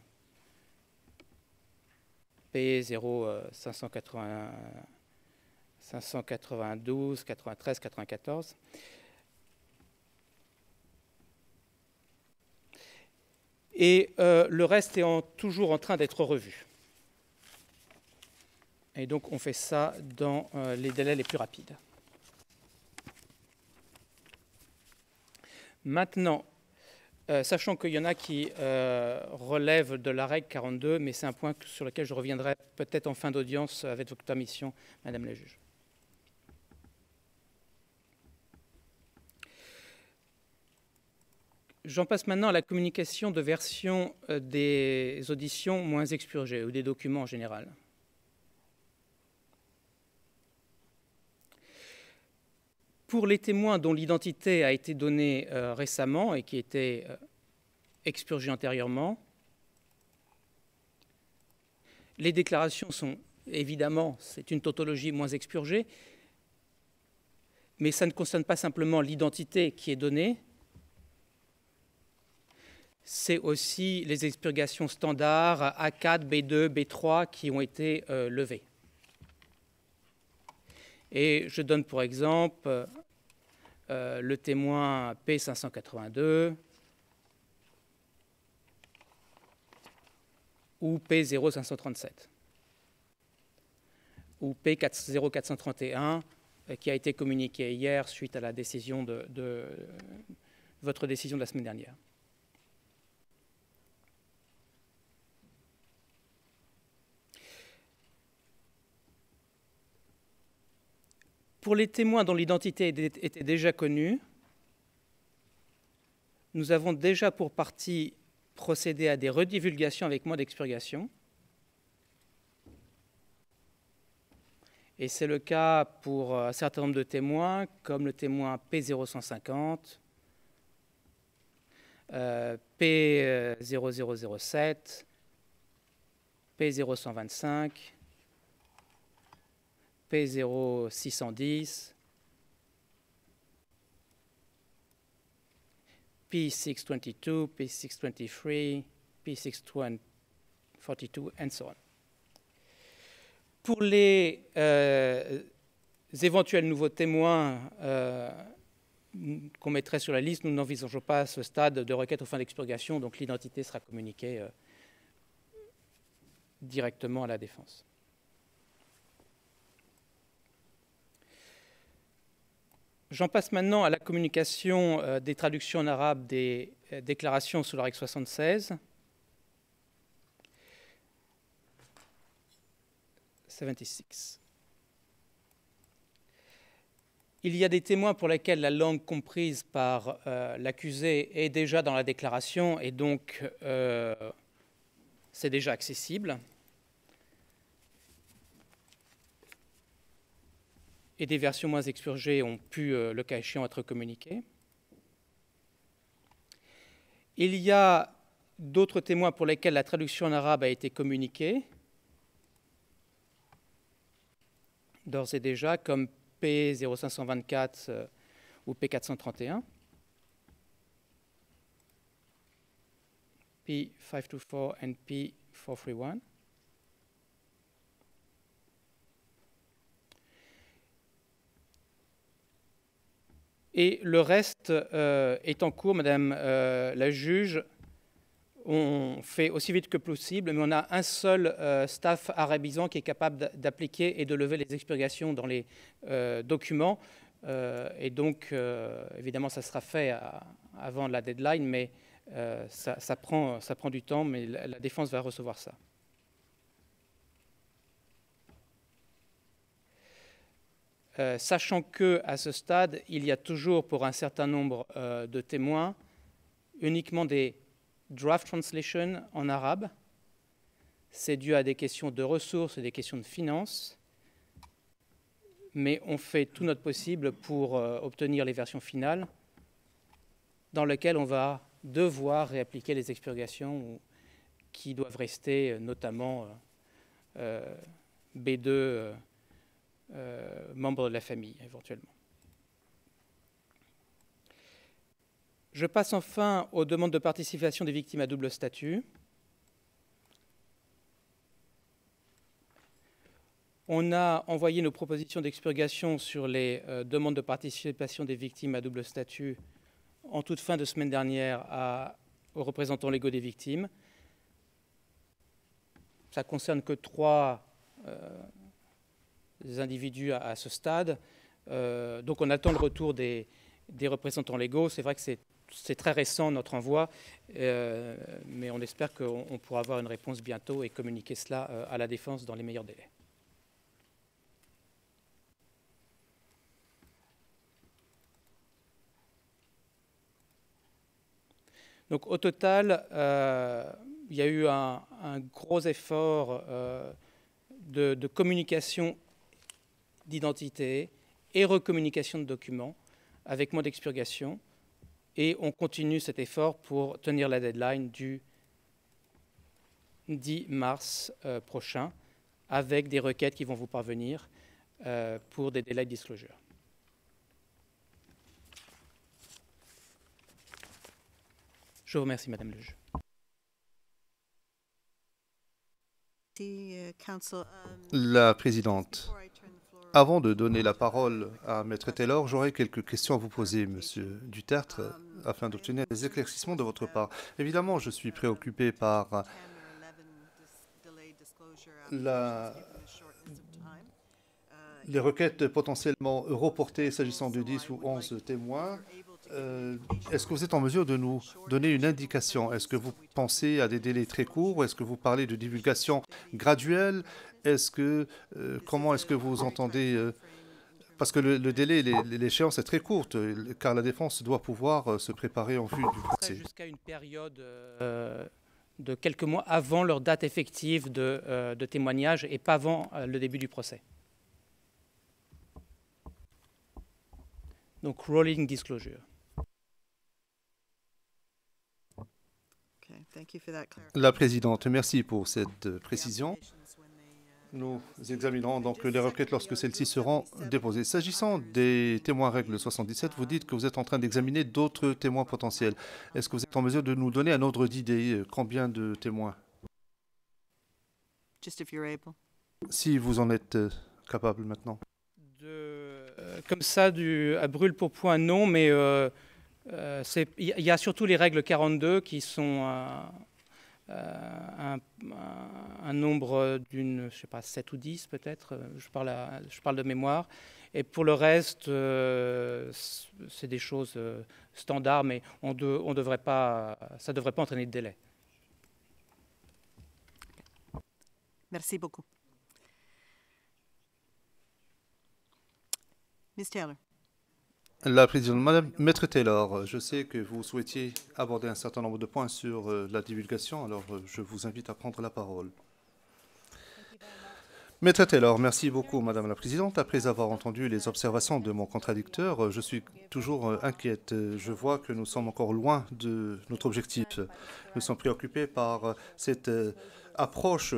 P0 592, 93, 94. Et le reste est toujours en train d'être revu. Et donc on fait ça dans les délais les plus rapides. Maintenant, sachant qu'il y en a qui relèvent de la règle 42, mais c'est un point sur lequel je reviendrai peut-être en fin d'audience avec votre permission, Madame la juge. J'en passe maintenant à la communication de versions des auditions moins expurgées, ou des documents en général. Pour les témoins dont l'identité a été donnée récemment et qui étaient expurgés antérieurement, les déclarations sont évidemment, c'est une tautologie moins expurgée, mais ça ne concerne pas simplement l'identité qui est donnée, c'est aussi les expurgations standards A4, B2, B3 qui ont été levées. Et je donne pour exemple le témoin P582 ou P0537 ou P0431 qui a été communiqué hier suite à la décision de votre décision de la semaine dernière. Pour les témoins dont l'identité était déjà connue, nous avons déjà pour partie procédé à des redivulgations avec moins d'expurgation. Et c'est le cas pour un certain nombre de témoins, comme le témoin P0150, P0007, P0125, P0610, P622, P623, P642, and so on. Pour les éventuels nouveaux témoins qu'on mettrait sur la liste, nous n'envisageons pas à ce stade de requête aux fins d'expurgation, donc l'identité sera communiquée directement à la défense. J'en passe maintenant à la communication des traductions en arabe des déclarations sur la règle 76. 76. Il y a des témoins pour lesquels la langue comprise par l'accusé est déjà dans la déclaration et donc c'est déjà accessible. Et des versions moins expurgées ont pu, le cas échéant, être communiquées. Il y a d'autres témoins pour lesquels la traduction en arabe a été communiquée, d'ores et déjà, comme P0524 ou P431, P524 et P431. Et le reste est en cours, Madame la juge. On fait aussi vite que possible, mais on a un seul staff arabisant qui est capable d'appliquer et de lever les expurgations dans les documents. Et donc, évidemment, ça sera fait avant la deadline, mais ça prend du temps, mais la défense va recevoir ça. Sachant qu'à ce stade, il y a toujours pour un certain nombre de témoins uniquement des draft translations en arabe. C'est dû à des questions de ressources et des questions de finances, mais on fait tout notre possible pour obtenir les versions finales dans lesquelles on va devoir réappliquer les expurgations qui doivent rester, notamment B2, membres de la famille, éventuellement. Je passe enfin aux demandes de participation des victimes à double statut. On a envoyé nos propositions d'expurgation sur les demandes de participation des victimes à double statut en toute fin de semaine dernière aux représentants légaux des victimes. Ça ne concerne que 3 individus à ce stade. Donc on attend le retour des représentants légaux. C'est vrai que c'est très récent notre envoi, mais on espère qu'on pourra avoir une réponse bientôt et communiquer cela à la défense dans les meilleurs délais. Donc au total, il y a eu un gros effort de communication d'identité et recommunication de documents avec moins d'expurgation. Et on continue cet effort pour tenir la deadline du 10 mars prochain avec des requêtes qui vont vous parvenir pour des délais de disclosure. Je vous remercie, Madame le juge. La présidente, avant de donner la parole à Maître Taylor, j'aurais quelques questions à vous poser, Monsieur Dutertre, afin d'obtenir des éclaircissements de votre part. Évidemment, je suis préoccupé par les requêtes potentiellement reportées s'agissant de 10 ou 11 témoins. Est-ce que vous êtes en mesure de nous donner une indication? Est-ce que vous pensez à des délais très courts? Est-ce que vous parlez de divulgation graduelle? Comment est-ce que vous entendez Parce que le délai, l'échéance est très courte, car la défense doit pouvoir se préparer en vue du procès. Jusqu'à une période de quelques mois avant leur date effective de témoignage et pas avant le début du procès. Donc, rolling disclosure. La présidente, merci pour cette précision. Nous examinerons donc les requêtes lorsque celles-ci seront déposées. S'agissant des témoins règle 77, vous dites que vous êtes en train d'examiner d'autres témoins potentiels. Est-ce que vous êtes en mesure de nous donner un ordre d'idée? Combien de témoins? Si vous en êtes capable maintenant. Comme ça, à brûle pour point, non, mais il y a surtout les règles 42 qui sont un nombre d'une, je sais pas, 7 ou 10 peut-être, je parle de mémoire. Et pour le reste, c'est des choses standards, mais ça ne devrait pas entraîner de délai. Merci beaucoup. Ms. Taylor. La présidente, Madame Maître Taylor, je sais que vous souhaitiez aborder un certain nombre de points sur la divulgation, alors je vous invite à prendre la parole. Maître Taylor, merci beaucoup, Madame la Présidente. Après avoir entendu les observations de mon contradicteur, je suis toujours inquiète. Je vois que nous sommes encore loin de notre objectif. Nous sommes préoccupés par cette approche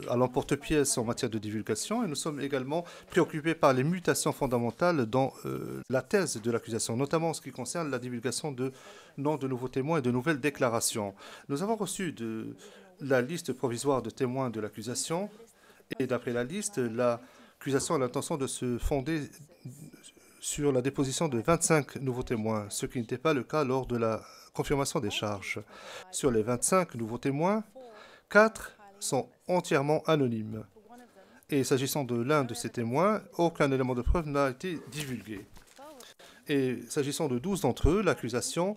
à l'emporte-pièce en matière de divulgation et nous sommes également préoccupés par les mutations fondamentales dans la thèse de l'accusation, notamment en ce qui concerne la divulgation de noms de nouveaux témoins et de nouvelles déclarations. Nous avons reçu la liste provisoire de témoins de l'accusation et d'après la liste, l'accusation a l'intention de se fonder sur la déposition de 25 nouveaux témoins, ce qui n'était pas le cas lors de la confirmation des charges. Sur les 25 nouveaux témoins, 4 sont entièrement anonymes. Et s'agissant de l'un de ces témoins, aucun élément de preuve n'a été divulgué. Et s'agissant de 12 d'entre eux, l'accusation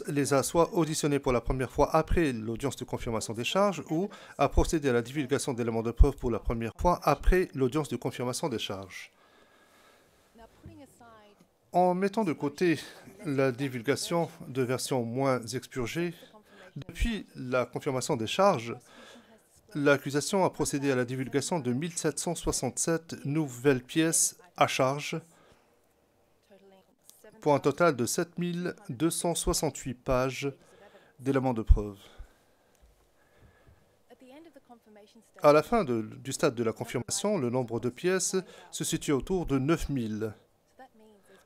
les a soit auditionnés pour la première fois après l'audience de confirmation des charges ou a procédé à la divulgation d'éléments de preuve pour la première fois après l'audience de confirmation des charges. En mettant de côté la divulgation de versions moins expurgées, depuis la confirmation des charges, l'accusation a procédé à la divulgation de 1767 nouvelles pièces à charge pour un total de 7268 pages d'éléments de preuve. À la fin du stade de la confirmation, le nombre de pièces se situe autour de 9000,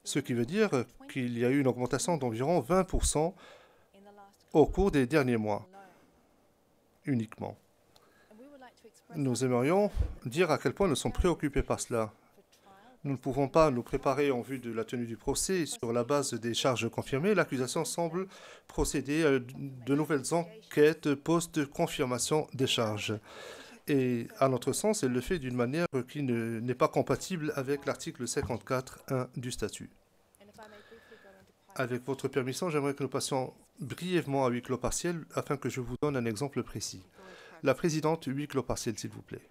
ce qui veut dire qu'il y a eu une augmentation d'environ 20% au cours des derniers mois, uniquement. Nous aimerions dire à quel point nous sommes préoccupés par cela. Nous ne pouvons pas nous préparer en vue de la tenue du procès sur la base des charges confirmées. L'accusation semble procéder à de nouvelles enquêtes post-confirmation des charges. Et à notre sens, elle le fait d'une manière qui n'est pas compatible avec l'article 54.1 du statut. Avec votre permission, j'aimerais que nous passions brièvement à huis clos partiel afin que je vous donne un exemple précis. La présidente, huis clos partiel, s'il vous plaît.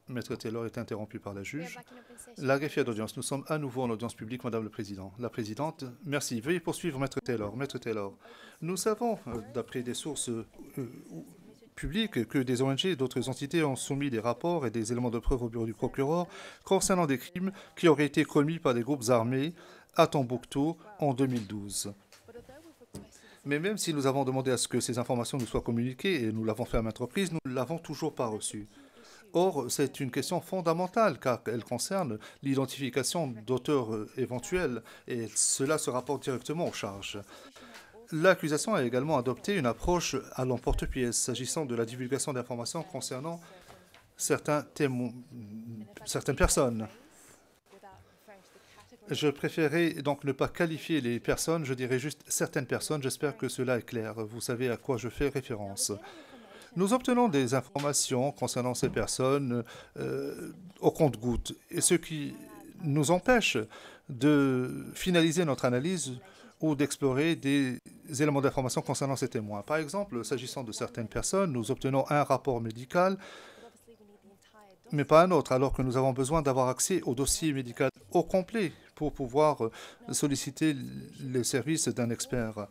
Maître Taylor est interrompu par la We are juge. back in open session. La greffière d'audience, nous sommes à nouveau en audience publique, Madame le Président. La Présidente, merci. Veuillez poursuivre, Maître Taylor. Maître Taylor, nous savons, d'après des sources publiques, que des ONG et d'autres entités ont soumis des rapports et des éléments de preuve au bureau du procureur concernant des crimes qui auraient été commis par des groupes armés à Tombouctou en 2012. Mais même si nous avons demandé à ce que ces informations nous soient communiquées, et nous l'avons fait à maintes reprises, nous ne l'avons toujours pas reçue. Or, c'est une question fondamentale car elle concerne l'identification d'auteurs éventuels et cela se rapporte directement aux charges. L'accusation a également adopté une approche à l'emporte-pièce s'agissant de la divulgation d'informations concernant certaines personnes. Je préférais donc ne pas qualifier les personnes, je dirais juste certaines personnes. J'espère que cela est clair. Vous savez à quoi je fais référence. Nous obtenons des informations concernant ces personnes au compte-gouttes, et ce qui nous empêche de finaliser notre analyse ou d'explorer des éléments d'information concernant ces témoins. Par exemple, s'agissant de certaines personnes, nous obtenons un rapport médical, mais pas un autre, alors que nous avons besoin d'avoir accès au dossier médical au complet pour pouvoir solliciter les services d'un expert.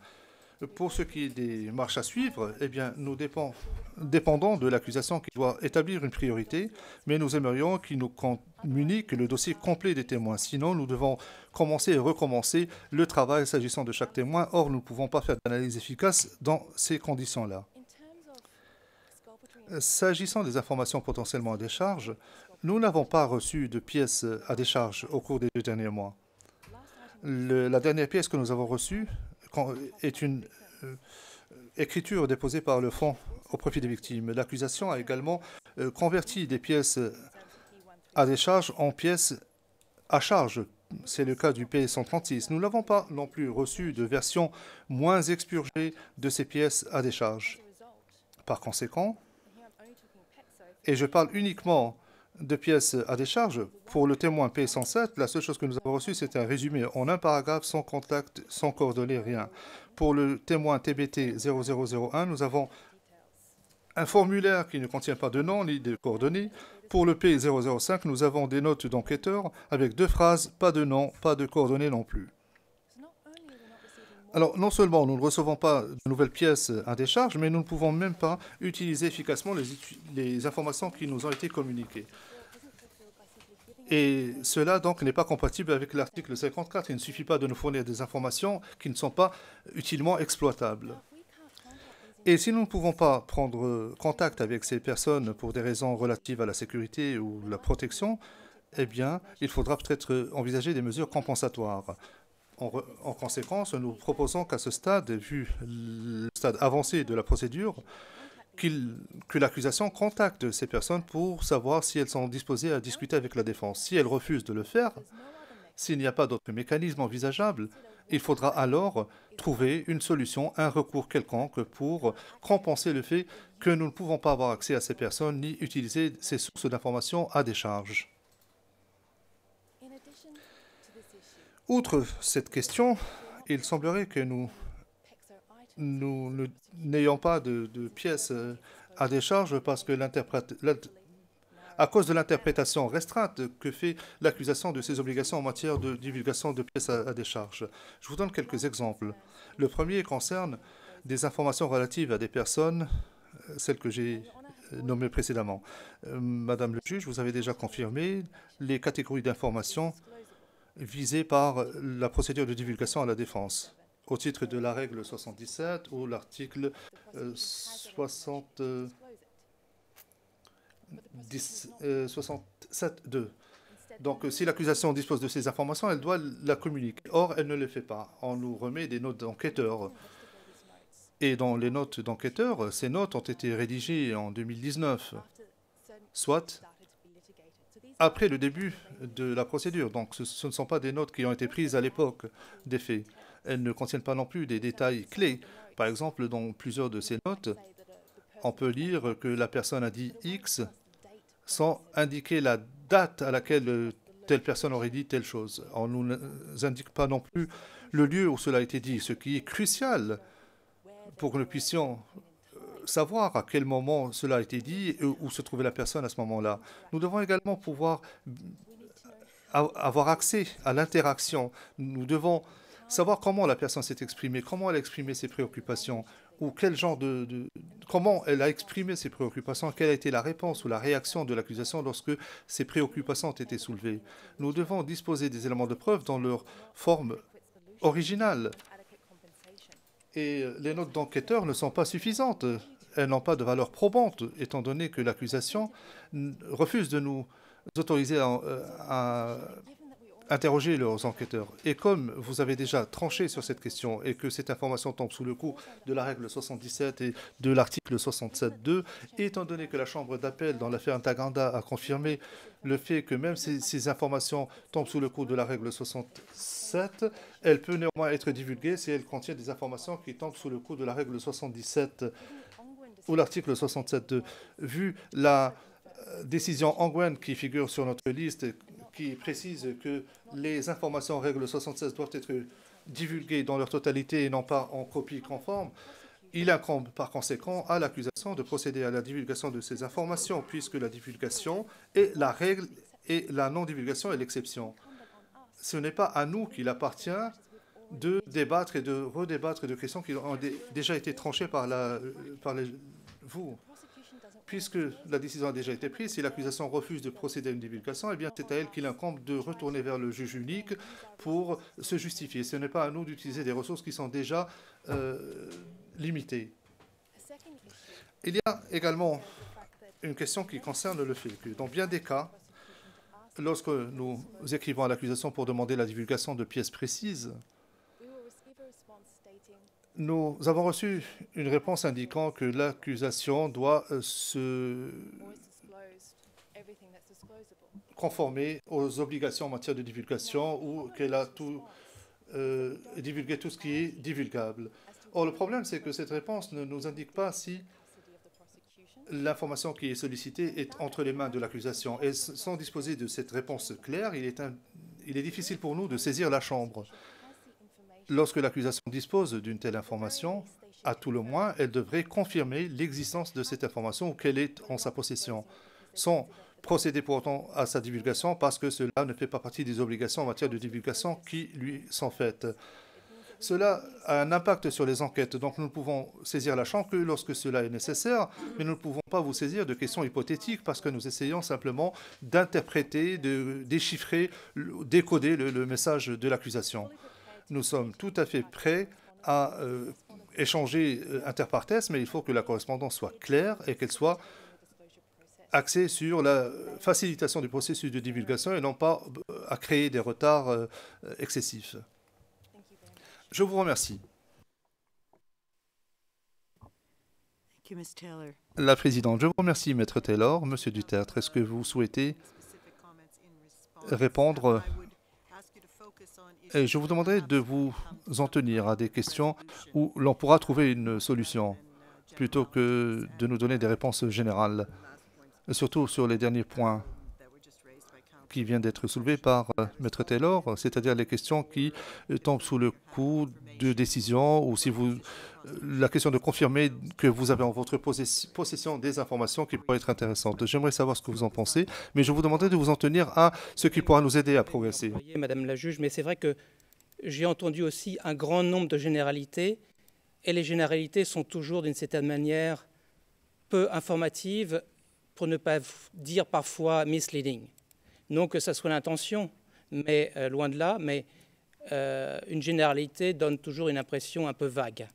Pour ce qui est des marches à suivre, eh bien, nous dépendons de l'accusation qui doit établir une priorité, mais nous aimerions qu'il nous communique le dossier complet des témoins. Sinon, nous devons commencer et recommencer le travail s'agissant de chaque témoin. Or, nous ne pouvons pas faire d'analyse efficace dans ces conditions-là. S'agissant des informations potentiellement à décharge, nous n'avons pas reçu de pièces à décharge au cours des 2 derniers mois. La dernière pièce que nous avons reçue est une écriture déposée par le Fonds au profit des victimes. L'accusation a également converti des pièces à décharge en pièces à charge. C'est le cas du P136. Nous n'avons pas non plus reçu de version moins expurgée de ces pièces à décharge. Par conséquent, et je parle uniquement de pièces à décharge, pour le témoin P107, la seule chose que nous avons reçue, c'est un résumé en un paragraphe, sans contact, sans coordonnées, rien. Pour le témoin TBT 0001, nous avons un formulaire qui ne contient pas de nom ni de coordonnées. Pour le P005, nous avons des notes d'enquêteurs avec 2 phrases, pas de nom, pas de coordonnées non plus. Alors, non seulement nous ne recevons pas de nouvelles pièces à décharge, mais nous ne pouvons même pas utiliser efficacement les informations qui nous ont été communiquées. Et cela, donc, n'est pas compatible avec l'article 54. Il ne suffit pas de nous fournir des informations qui ne sont pas utilement exploitables. Et si nous ne pouvons pas prendre contact avec ces personnes pour des raisons relatives à la sécurité ou la protection, eh bien, il faudra peut-être envisager des mesures compensatoires. En conséquence, nous proposons qu'à ce stade, vu le stade avancé de la procédure, que l'accusation contacte ces personnes pour savoir si elles sont disposées à discuter avec la défense. Si elles refusent de le faire, s'il n'y a pas d'autre mécanisme envisageable, il faudra alors trouver une solution, un recours quelconque pour compenser le fait que nous ne pouvons pas avoir accès à ces personnes ni utiliser ces sources d'informations à décharge. Outre cette question, il semblerait que nous n'ayons pas de pièces à décharge parce que à cause de l'interprétation restreinte que fait l'accusation de ses obligations en matière de divulgation de pièces à décharge. Je vous donne quelques exemples. Le premier concerne des informations relatives à des personnes, celles que j'ai nommées précédemment. Madame le juge, vous avez déjà confirmé les catégories d'informations visées par la procédure de divulgation à la défense, au titre de la règle 77 ou l'article 67.2. Donc, si l'accusation dispose de ces informations, elle doit la communiquer. Or, elle ne le fait pas. On nous remet des notes d'enquêteurs. Et dans les notes d'enquêteurs, ces notes ont été rédigées en 2019, soit après le début de la procédure. Donc, ce ne sont pas des notes qui ont été prises à l'époque des faits. Elles ne contiennent pas non plus des détails clés. Par exemple, dans plusieurs de ces notes, on peut lire que la personne a dit X sans indiquer la date à laquelle telle personne aurait dit telle chose. On ne nous indique pas non plus le lieu où cela a été dit, ce qui est crucial pour que nous puissions savoir à quel moment cela a été dit et où se trouvait la personne à ce moment-là. Nous devons également pouvoir avoir accès à l'interaction. Nous devons savoir comment la personne s'est exprimée, comment elle a exprimé ses préoccupations, ou quel genre comment elle a exprimé ses préoccupations, quelle a été la réponse ou la réaction de l'accusation lorsque ces préoccupations ont été soulevées. Nous devons disposer des éléments de preuve dans leur forme originale. Et les notes d'enquêteurs ne sont pas suffisantes. Elles n'ont pas de valeur probante, étant donné que l'accusation refuse de nous autoriser à interroger leurs enquêteurs. Et comme vous avez déjà tranché sur cette question et que cette information tombe sous le coup de la règle 77 et de l'article 67.2, étant donné que la Chambre d'appel dans l'affaire Ntaganda a confirmé le fait que même si ces informations tombent sous le coup de la règle 67, elle peut néanmoins être divulguée si elle contient des informations qui tombent sous le coup de la règle 77 ou l'article 67.2. Vu la décision Ongwen qui figure sur notre liste, qui précise que les informations en règle 76 doivent être divulguées dans leur totalité et non pas en copie conforme, il incombe par conséquent à l'accusation de procéder à la divulgation de ces informations, puisque la divulgation est la règle et la non-divulgation est l'exception. Ce n'est pas à nous qu'il appartient de débattre et de redébattre de questions qui ont déjà été tranchées par vous. Puisque la décision a déjà été prise, si l'accusation refuse de procéder à une divulgation, eh bien c'est à elle qu'il incombe de retourner vers le juge unique pour se justifier. Ce n'est pas à nous d'utiliser des ressources qui sont déjà limitées. Il y a également une question qui concerne le fait que, dans bien des cas, lorsque nous écrivons à l'accusation pour demander la divulgation de pièces précises, nous avons reçu une réponse indiquant que l'accusation doit se conformer aux obligations en matière de divulgation ou qu'elle a divulgué tout ce qui est divulgable. Or, le problème, c'est que cette réponse ne nous indique pas si l'information qui est sollicitée est entre les mains de l'accusation. Et sans disposer de cette réponse claire, il est difficile pour nous de saisir la Chambre. Lorsque l'accusation dispose d'une telle information, à tout le moins, elle devrait confirmer l'existence de cette information ou qu'elle est en sa possession, sans procéder pour autant à sa divulgation parce que cela ne fait pas partie des obligations en matière de divulgation qui lui sont faites. Cela a un impact sur les enquêtes, donc nous ne pouvons saisir la Chambre que lorsque cela est nécessaire, mais nous ne pouvons pas vous saisir de questions hypothétiques parce que nous essayons simplement d'interpréter, de déchiffrer, décoder le message de l'accusation. Nous sommes tout à fait prêts à échanger inter partes, mais il faut que la correspondance soit claire et qu'elle soit axée sur la facilitation du processus de divulgation et non pas à créer des retards excessifs. Je vous remercie. La présidente, je vous remercie, Maître Taylor. Monsieur Duterte, est-ce que vous souhaitez répondre? Et je vous demanderai de vous en tenir à des questions où l'on pourra trouver une solution, plutôt que de nous donner des réponses générales, surtout sur les derniers points qui viennent d'être soulevés par Maître Taylor, c'est-à-dire les questions qui tombent sous le coup de décision ou si la question de confirmer que vous avez en votre possession des informations qui pourraient être intéressantes. J'aimerais savoir ce que vous en pensez, mais je vous demanderai de vous en tenir à ce qui pourra nous aider à progresser. Madame la juge, mais c'est vrai que j'ai entendu aussi un grand nombre de généralités, et les généralités sont toujours d'une certaine manière peu informatives, pour ne pas dire parfois misleading. Non que ça soit l'intention, mais loin de là, mais une généralité donne toujours une impression un peu vague.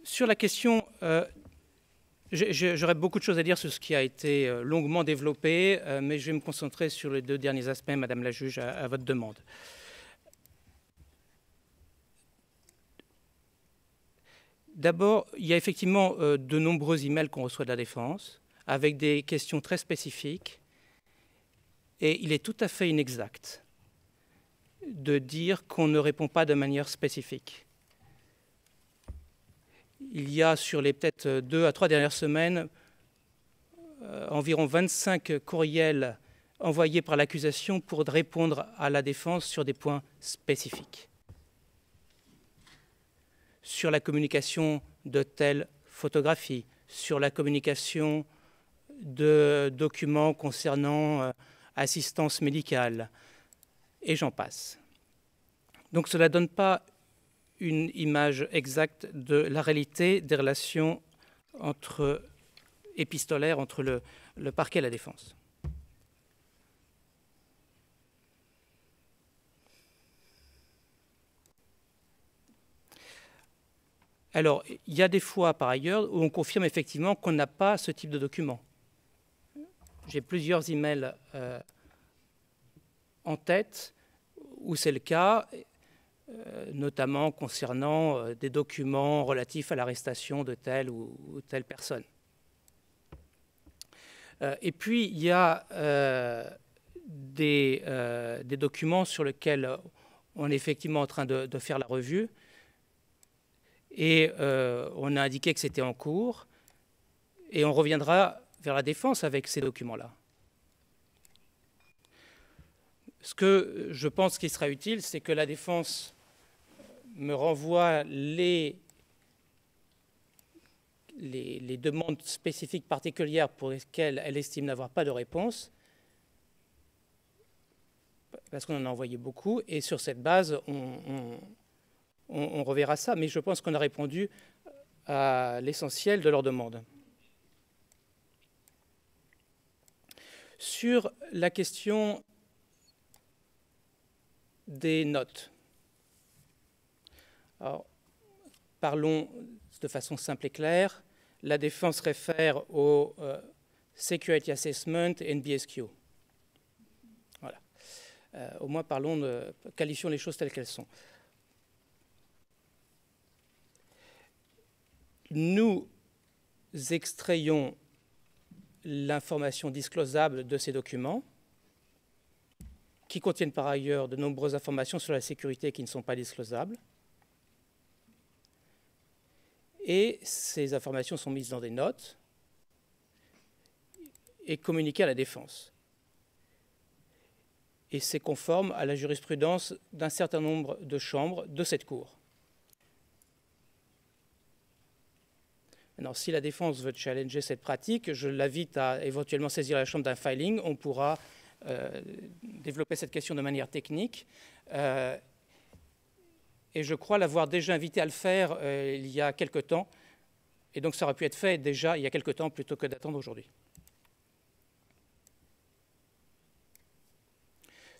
Sur la question, j'aurais beaucoup de choses à dire sur ce qui a été longuement développé, mais je vais me concentrer sur les deux derniers aspects, Madame la juge, à votre demande. D'abord, il y a effectivement de nombreux emails qu'on reçoit de la défense, avec des questions très spécifiques, et il est tout à fait inexact de dire qu'on ne répond pas de manière spécifique. Il y a sur les peut-être 2 à 3 dernières semaines environ 25 courriels envoyés par l'accusation pour répondre à la défense sur des points spécifiques. sur la communication de telles photographies, sur la communication de documents concernant assistance médicale, et j'en passe. Donc cela ne donne pas une image exacte de la réalité des relations épistolaires entre le parquet et la défense. Alors, il y a des fois, par ailleurs, où on confirme effectivement qu'on n'a pas ce type de document. J'ai plusieurs emails en tête où c'est le cas, notamment concernant des documents relatifs à l'arrestation de telle ou telle personne. Et puis, il y a des documents sur lesquels on est effectivement en train de faire la revue, et on a indiqué que c'était en cours, et on reviendra vers la défense avec ces documents-là. Ce que je pense qu'il sera utile, c'est que la défense me renvoie les demandes spécifiques particulières pour lesquelles elle estime n'avoir pas de réponse, parce qu'on en a envoyé beaucoup, et sur cette base, on reverra ça, mais je pense qu'on a répondu à l'essentiel de leurs demandes. Sur la question des notes, alors, parlons de façon simple et claire. La défense réfère au Security Assessment et NBSQ. Voilà. Au moins, qualifions les choses telles qu'elles sont. Nous extrayons l'information disclosable de ces documents, qui contiennent par ailleurs de nombreuses informations sur la sécurité qui ne sont pas disclosables. Et ces informations sont mises dans des notes et communiquées à la défense. Et c'est conforme à la jurisprudence d'un certain nombre de chambres de cette Cour. Maintenant, si la défense veut challenger cette pratique, je l'invite à éventuellement saisir la chambre d'un filing. On pourra développer cette question de manière technique. Et je crois l'avoir déjà invité à le faire il y a quelque temps. Et donc ça aurait pu être fait déjà il y a quelque temps plutôt que d'attendre aujourd'hui.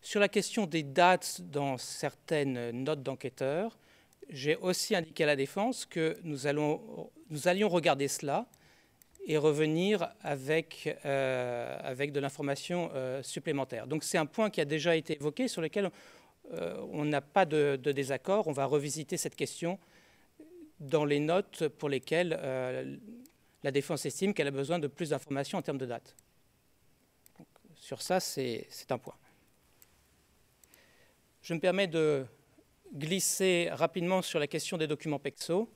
Sur la question des dates dans certaines notes d'enquêteurs, j'ai aussi indiqué à la défense que nous allions regarder cela et revenir avec de l'information supplémentaire. Donc c'est un point qui a déjà été évoqué, sur lequel on n'a pas de désaccord. On va revisiter cette question dans les notes pour lesquelles la défense estime qu'elle a besoin de plus d'informations en termes de date. Donc, sur ça, c'est un point. Je me permets de glisser rapidement sur la question des documents PECSO.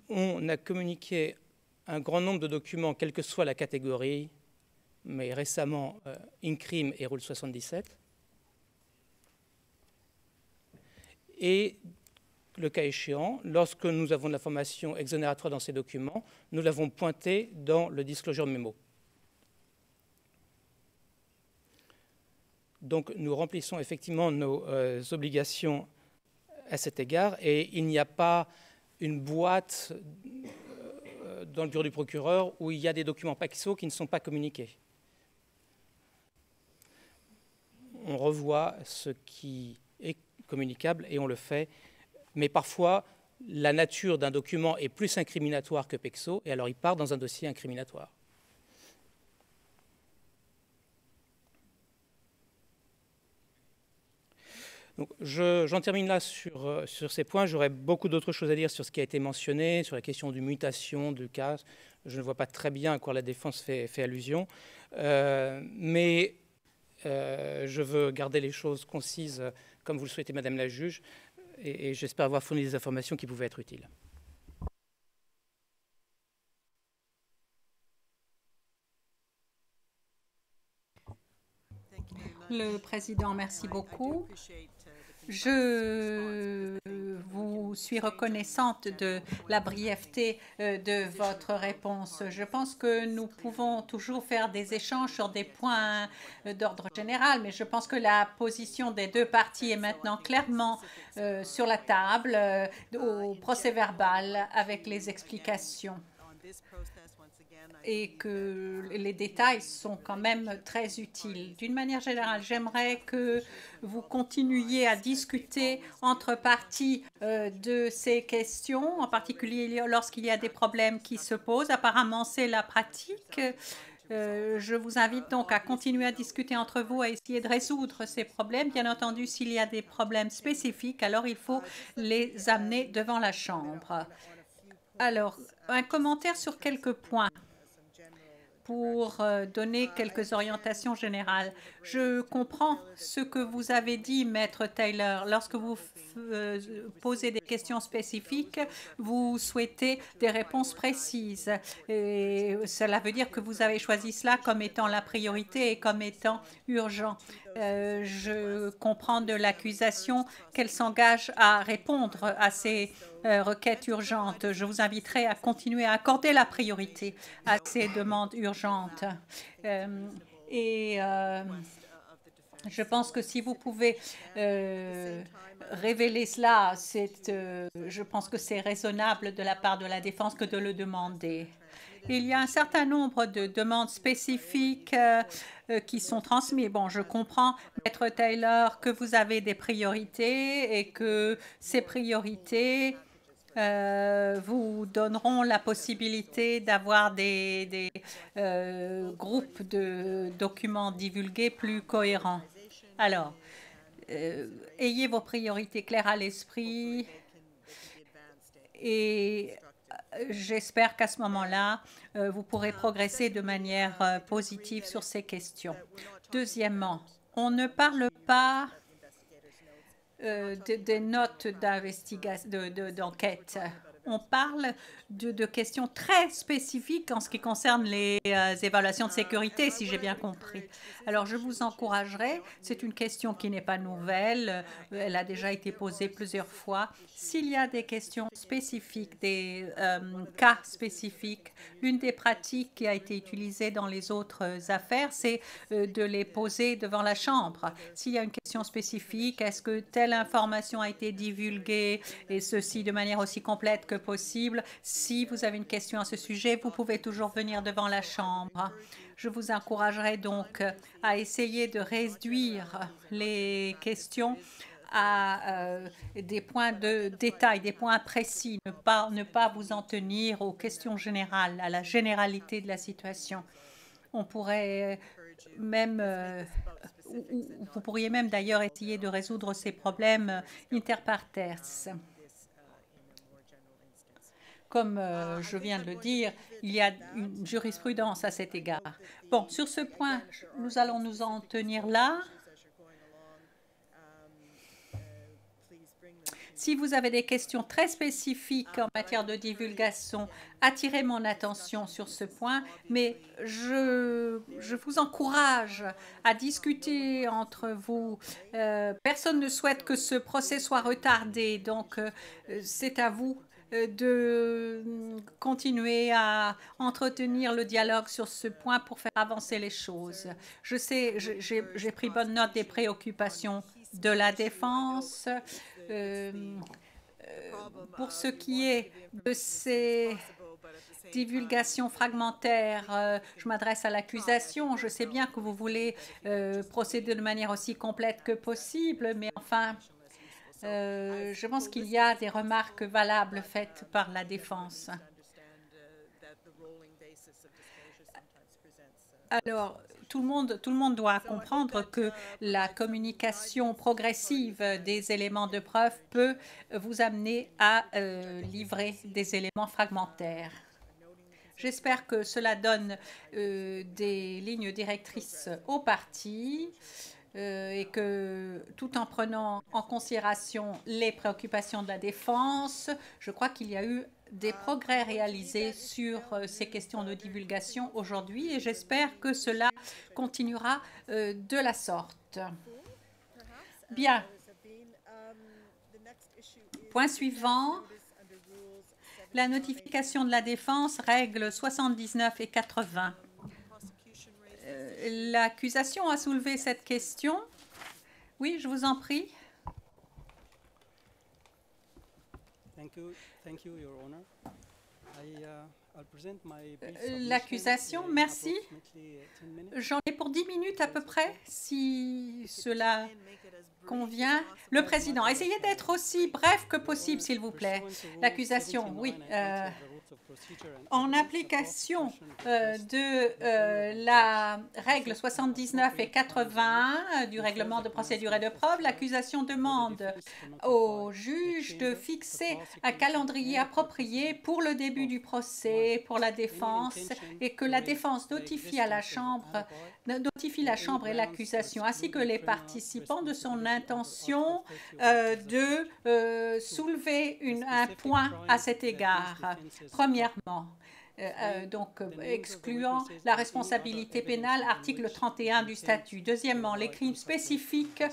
On a communiqué un grand nombre de documents, quelle que soit la catégorie, mais récemment INCRIM et Rule 77. Et le cas échéant, lorsque nous avons de l'information exonératoire dans ces documents, nous l'avons pointé dans le disclosure memo. Donc nous remplissons effectivement nos obligations à cet égard, et il n'y a pas une boîte dans le bureau du procureur où il y a des documents PECSO qui ne sont pas communiqués. On revoit ce qui est communicable et on le fait, mais parfois la nature d'un document est plus incriminatoire que PECSO, et alors il part dans un dossier incriminatoire. J'en termine là sur ces points. J'aurais beaucoup d'autres choses à dire sur ce qui a été mentionné, sur la question du mutation du cas. Je ne vois pas très bien à quoi la défense fait allusion. Mais je veux garder les choses concises, comme vous le souhaitez, Madame la juge, et j'espère avoir fourni des informations qui pouvaient être utiles. Le président, merci beaucoup. Je vous suis reconnaissante de la brièveté de votre réponse. Je pense que nous pouvons toujours faire des échanges sur des points d'ordre général, mais je pense que la position des deux parties est maintenant clairement sur la table au procès-verbal avec les explications. Et que les détails sont quand même très utiles. D'une manière générale, j'aimerais que vous continuiez à discuter entre parties de ces questions, en particulier lorsqu'il y a des problèmes qui se posent. Apparemment, c'est la pratique. Je vous invite donc à continuer à discuter entre vous, à essayer de résoudre ces problèmes. Bien entendu, s'il y a des problèmes spécifiques, alors il faut les amener devant la Chambre. Alors, un commentaire sur quelques points pour donner quelques orientations générales. Je comprends ce que vous avez dit, Maître Taylor. Lorsque vous posez des questions spécifiques, vous souhaitez des réponses précises. Et cela veut dire que vous avez choisi cela comme étant la priorité et comme étant urgent. Je comprends de l'accusation qu'elle s'engage à répondre à ces requêtes urgentes. Je vous inviterai à continuer à accorder la priorité à ces demandes urgentes. Je pense que si vous pouvez révéler cela, je pense que c'est raisonnable de la part de la défense que de le demander. Il y a un certain nombre de demandes spécifiques qui sont transmises. Bon, je comprends, Maître Taylor, que vous avez des priorités et que ces priorités vous donneront la possibilité d'avoir des groupes de documents divulgués plus cohérents. Alors, ayez vos priorités claires à l'esprit et j'espère qu'à ce moment-là, vous pourrez progresser de manière positive sur ces questions. Deuxièmement, on ne parle pas des notes d'enquête. On parle de questions très spécifiques en ce qui concerne les évaluations de sécurité, si j'ai bien compris. Alors, je vous encouragerai, c'est une question qui n'est pas nouvelle, elle a déjà été posée plusieurs fois. S'il y a des questions spécifiques, des cas spécifiques, l'une des pratiques qui a été utilisée dans les autres affaires, c'est de les poser devant la Chambre. S'il y a une question spécifique, est-ce que telle information a été divulguée, et ceci de manière aussi complète que possible? Si vous avez une question à ce sujet, vous pouvez toujours venir devant la Chambre. Je vous encouragerai donc à essayer de réduire les questions à des points de détail, des points précis, ne pas vous en tenir aux questions générales, à la généralité de la situation. On pourrait même, vous pourriez même d'ailleurs essayer de résoudre ces problèmes inter partes. Comme je viens de le dire, il y a une jurisprudence à cet égard. Bon, sur ce point, nous allons nous en tenir là. Si vous avez des questions très spécifiques en matière de divulgation, attirez mon attention sur ce point, mais je vous encourage à discuter entre vous. Personne ne souhaite que ce procès soit retardé, donc c'est à vous de continuer à entretenir le dialogue sur ce point pour faire avancer les choses. Je sais, j'ai pris bonne note des préoccupations de la défense. Pour ce qui est de ces divulgations fragmentaires, je m'adresse à l'accusation. Je sais bien que vous voulez procéder de manière aussi complète que possible, mais enfin, je pense qu'il y a des remarques valables faites par la défense. Alors, tout le monde doit comprendre que la communication progressive des éléments de preuve peut vous amener à livrer des éléments fragmentaires. J'espère que cela donne des lignes directrices aux parties et que tout en prenant en considération les préoccupations de la défense, je crois qu'il y a eu des progrès réalisés sur ces questions de divulgation aujourd'hui et j'espère que cela continuera de la sorte. Bien. Point suivant, la notification de la défense, règles 79 et 80. L'accusation a soulevé cette question. Oui, je vous en prie. L'accusation, merci. J'en ai pour 10 minutes à peu près, si cela convient. Le président, essayez d'être aussi bref que possible, s'il vous plaît. L'accusation, oui. En application de la règle 79 et 81 du règlement de procédure et de preuve, l'accusation demande au juge de fixer un calendrier approprié pour le début du procès, pour la défense, et que la défense notifie la chambre et l'accusation, ainsi que les participants, de son intention de soulever un point à cet égard. Premièrement, excluant la responsabilité pénale, article 31 du statut. Deuxièmement, les crimes spécifiques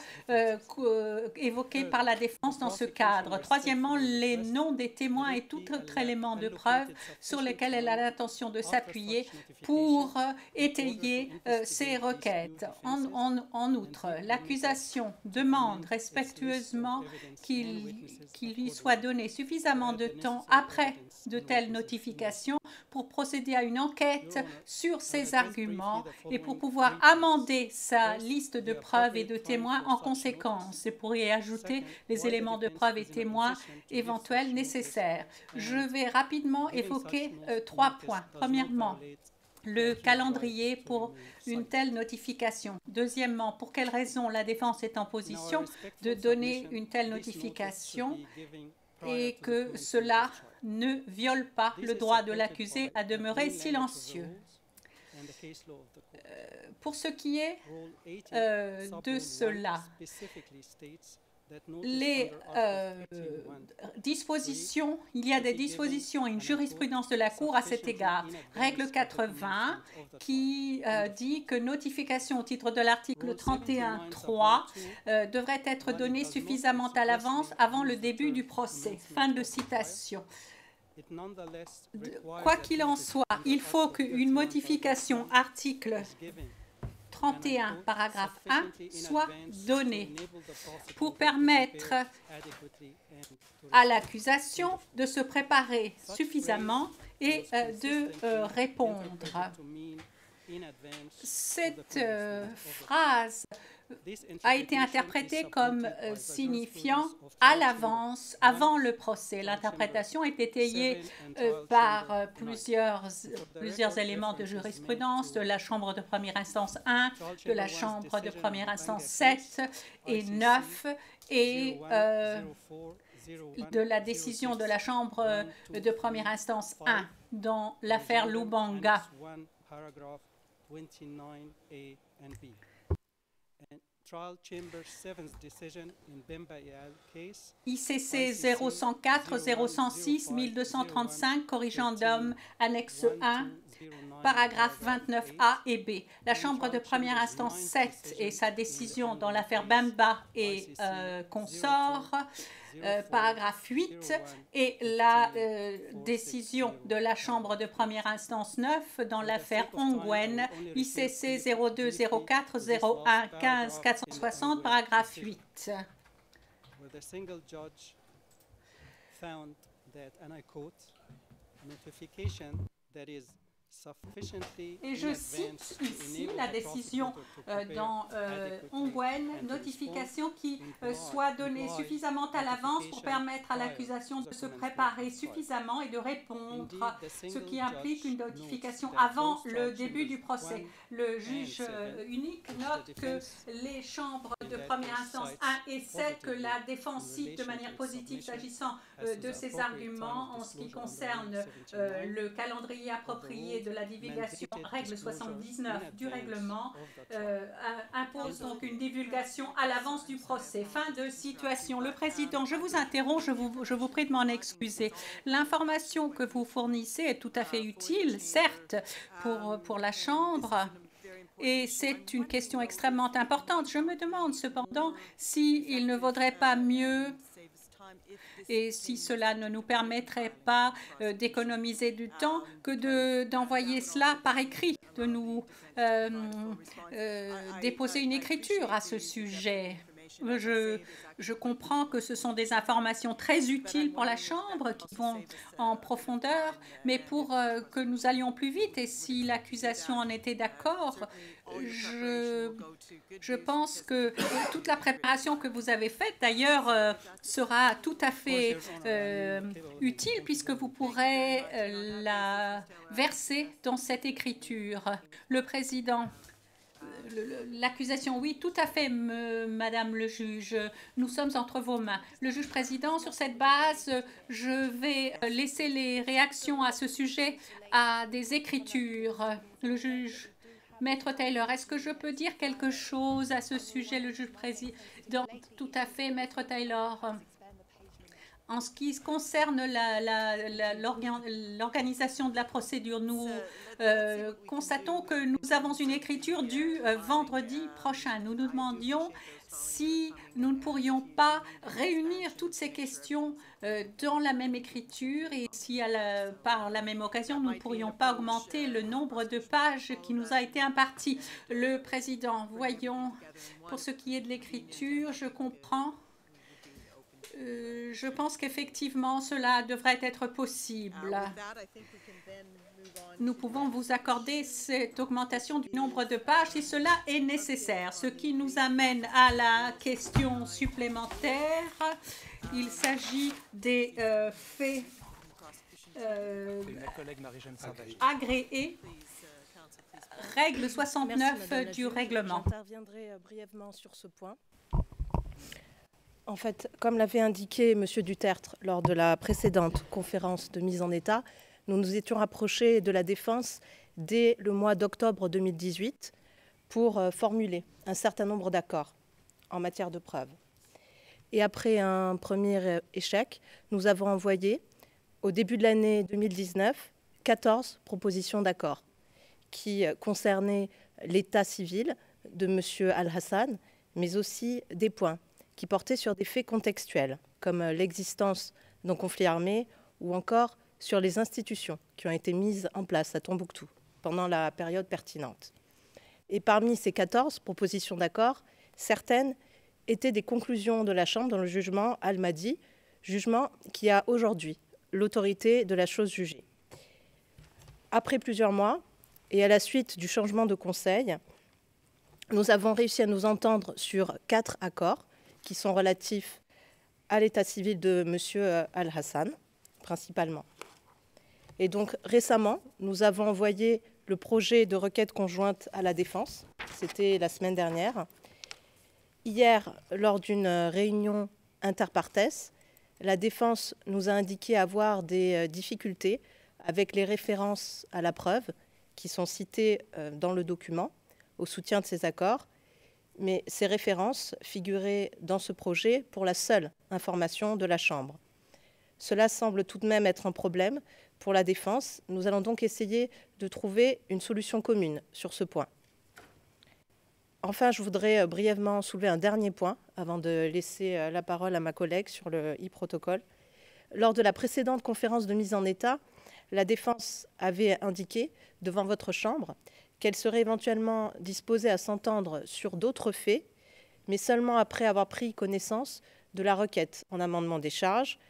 évoqués par la défense dans ce cadre. Troisièmement, les noms des témoins et tout autre élément de preuve sur lesquels elle a l'intention de s'appuyer pour étayer ses requêtes. En outre, l'accusation demande respectueusement qu'il lui soit donné suffisamment de temps après de telles notifications pour procéder à une enquête sur ces arguments et pour pouvoir amender sa liste de preuves et de témoins en conséquence, et pour y ajouter les éléments de preuve et témoins éventuels nécessaires. Je vais rapidement évoquer 3 points. Premièrement, le calendrier pour une telle notification. Deuxièmement, pour quelles raisons la défense est en position de donner une telle notification et que cela ne viole pas le droit de l'accusé à demeurer silencieux. Pour ce qui est de cela, les dispositions, il y a des dispositions et une jurisprudence de la Cour à cet égard. Règle 80 qui dit que notification au titre de l'article 31.3 devrait être donnée suffisamment à l'avance avant le début du procès. Fin de citation. Quoi qu'il en soit, il faut qu'une modification article 31, paragraphe 1, soit donnée pour permettre à l'accusation de se préparer suffisamment et de répondre. Cette phrase a été interprétée comme signifiant à l'avance, avant le procès. L'interprétation est étayée par plusieurs éléments de jurisprudence de la Chambre de première instance 1, de la Chambre de première instance 7 et 9 et de la décision de la Chambre de première instance 1 dans l'affaire Lubanga. ICC 0104 0106 1235, corrigendum annexe 1, paragraphe 29A et B. La Chambre de première instance 7 et sa décision dans l'affaire Bemba et consorts, paragraphe 8, et la décision de la Chambre de première instance 9 dans l'affaire Ongwen, ICC 0204 01 15 460, paragraphe 8. Et je cite ici la décision dans Ongwen, notification qui soit donnée suffisamment à l'avance pour permettre à l'accusation de se préparer suffisamment et de répondre, ce qui implique une notification avant le début du procès. Le juge unique note que les chambres de première instance 1 et 7 que la défense cite de manière positive s'agissant de ces arguments en ce qui concerne le calendrier approprié de la divulgation, règle 79 du règlement, impose donc une divulgation à l'avance du procès. Fin de citation. Le président, je vous interromps, je vous prie de m'en excuser. L'information que vous fournissez est tout à fait utile, certes, pour la Chambre, et c'est une question extrêmement importante. Je me demande cependant s'il ne vaudrait pas mieux Et si cela ne nous permettrait pas d'économiser du temps, que d'envoyer cela par écrit, de nous déposer une écriture à ce sujet. Je comprends que ce sont des informations très utiles pour la Chambre, qui vont en profondeur, mais pour que nous allions plus vite, et si l'accusation en était d'accord, je pense que toute la préparation que vous avez faite, d'ailleurs, sera tout à fait utile, puisque vous pourrez la verser dans cette écriture. Le président. L'accusation, oui, tout à fait, Madame le juge. Nous sommes entre vos mains. Le juge président, sur cette base, je vais laisser les réactions à ce sujet à des écritures. Le juge, Maître Taylor, est-ce que je peux dire quelque chose à ce sujet, le juge président? Tout à fait, Maître Taylor. En ce qui concerne l'organisation de la procédure, nous constatons que nous avons une écriture du vendredi prochain. Nous nous demandions si nous ne pourrions pas réunir toutes ces questions dans la même écriture et si par la même occasion nous ne pourrions pas augmenter le nombre de pages qui nous a été imparti. Le président, voyons, pour ce qui est de l'écriture, je comprends. Je pense qu'effectivement, cela devrait être possible. Nous pouvons vous accorder cette augmentation du nombre de pages si cela est nécessaire. Ce qui nous amène à la question supplémentaire. Il s'agit des faits agréés. Règle 69 du règlement. J'interviendrai brièvement sur ce point. En fait, comme l'avait indiqué M. Dutertre lors de la précédente conférence de mise en état, nous nous étions rapprochés de la défense dès le mois d'octobre 2018 pour formuler un certain nombre d'accords en matière de preuves. Et après un premier échec, nous avons envoyé, au début de l'année 2019, 14 propositions d'accords qui concernaient l'état civil de M. Al-Hassan, mais aussi des points qui portaient sur des faits contextuels, comme l'existence d'un conflit armé ou encore sur les institutions qui ont été mises en place à Tombouctou pendant la période pertinente. Et parmi ces 14 propositions d'accord, certaines étaient des conclusions de la Chambre dans le jugement Al-Madi, jugement qui a aujourd'hui l'autorité de la chose jugée. Après plusieurs mois, et à la suite du changement de conseil, nous avons réussi à nous entendre sur 4 accords qui sont relatifs à l'état civil de M. Al-Hassan, principalement. Et donc, récemment, nous avons envoyé le projet de requête conjointe à la défense. C'était la semaine dernière. Hier, lors d'une réunion interpartes, la défense nous a indiqué avoir des difficultés avec les références à la preuve qui sont citées dans le document au soutien de ces accords. Mais ces références figuraient dans ce projet pour la seule information de la Chambre. Cela semble tout de même être un problème pour la défense. Nous allons donc essayer de trouver une solution commune sur ce point. Enfin, je voudrais brièvement soulever un dernier point avant de laisser la parole à ma collègue sur le e-protocole. Lors de la précédente conférence de mise en état, la défense avait indiqué devant votre Chambre qu'elle serait éventuellement disposée à s'entendre sur d'autres faits, mais seulement après avoir pris connaissance de la requête en amendement des charges,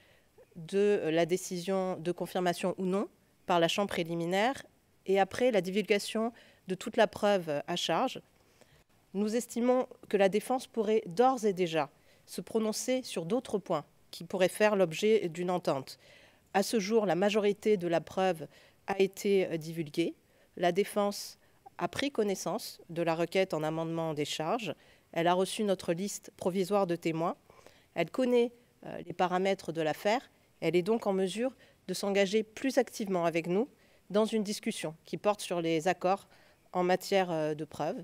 de la décision de confirmation ou non par la Chambre préliminaire et après la divulgation de toute la preuve à charge. Nous estimons que la défense pourrait d'ores et déjà se prononcer sur d'autres points qui pourraient faire l'objet d'une entente. À ce jour, la majorité de la preuve a été divulguée. La défense a pris connaissance de la requête en amendement des charges. Elle a reçu notre liste provisoire de témoins. Elle connaît les paramètres de l'affaire. Elle est donc en mesure de s'engager plus activement avec nous dans une discussion qui porte sur les accords en matière de preuves.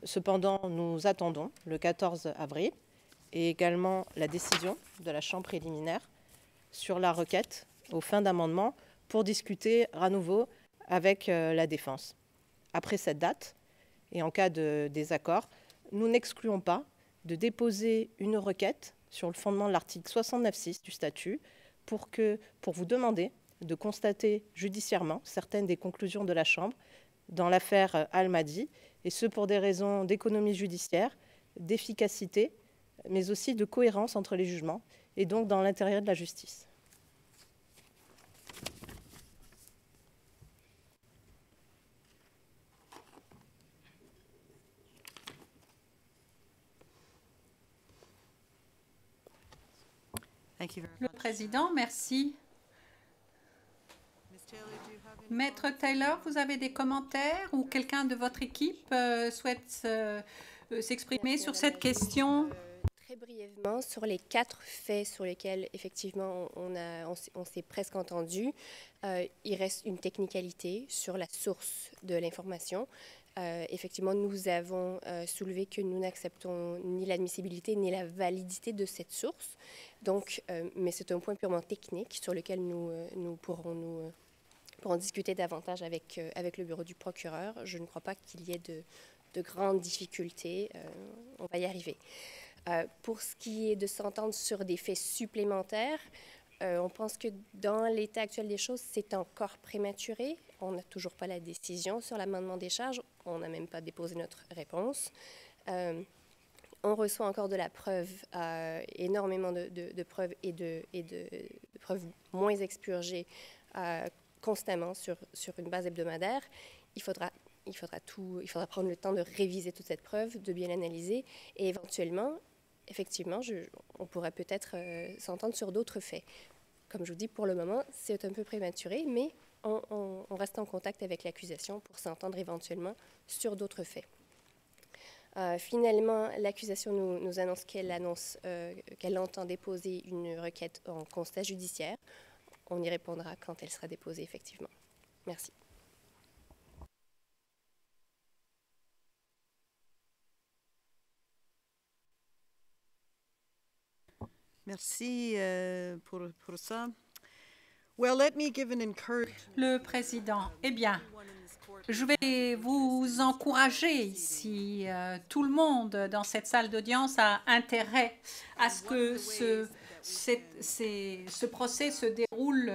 Cependant, nous attendons le 14 avril et également la décision de la Chambre préliminaire sur la requête aux fins d'amendement pour discuter à nouveau avec la défense. Après cette date, et en cas de désaccord, nous n'excluons pas de déposer une requête sur le fondement de l'article 69.6 du statut pour vous demander de constater judiciairement certaines des conclusions de la Chambre dans l'affaire Al-Mahdi, et ce pour des raisons d'économie judiciaire, d'efficacité, mais aussi de cohérence entre les jugements, et donc dans l'intérêt de la justice. Le président, merci. Maître Taylor, vous avez des commentaires ou quelqu'un de votre équipe souhaite s'exprimer sur cette question? Très brièvement, sur les 4 faits sur lesquels, effectivement, on s'est presque entendu, il reste une technicalité sur la source de l'information. Effectivement, nous avons soulevé que nous n'acceptons ni l'admissibilité ni la validité de cette source. Donc, mais c'est un point purement technique sur lequel nous pourrons discuter davantage avec le bureau du procureur. Je ne crois pas qu'il y ait de grandes difficultés. On va y arriver. Pour ce qui est de s'entendre sur des faits supplémentaires, on pense que dans l'état actuel des choses, c'est encore prématuré. On n'a toujours pas la décision sur l'amendement des charges. On n'a même pas déposé notre réponse. On reçoit encore de la preuve, énormément de preuves et de preuves moins expurgées constamment sur une base hebdomadaire. Il faudra prendre le temps de réviser toute cette preuve, de bien l'analyser et éventuellement, effectivement, on pourrait peut-être s'entendre sur d'autres faits. Comme je vous dis, pour le moment, c'est un peu prématuré, mais on reste en contact avec l'accusation pour s'entendre éventuellement sur d'autres faits. Finalement, l'accusation nous annonce qu'elle entend déposer une requête en constat judiciaire. On y répondra quand elle sera déposée, effectivement. Merci. Merci pour ça. Well, let me give an encouragement. Le président, eh bien, je vais vous encourager ici. Tout le monde dans cette salle d'audience a intérêt à ce que ce procès se déroule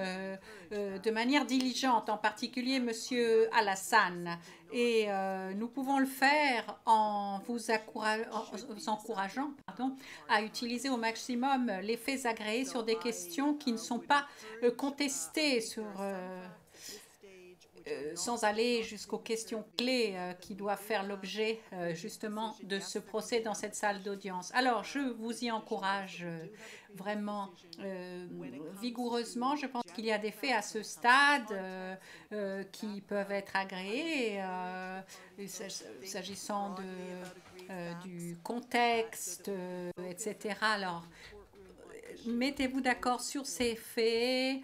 de manière diligente, en particulier M. Alassane. Et nous pouvons le faire en vous encourageant à utiliser au maximum les faits agréés sur des questions qui ne sont pas contestées sans aller jusqu'aux questions clés qui doivent faire l'objet justement de ce procès dans cette salle d'audience. Alors, je vous y encourage vraiment vigoureusement. Je pense qu'il y a des faits à ce stade qui peuvent être agréés, s'agissant du contexte, etc. Alors, mettez-vous d'accord sur ces faits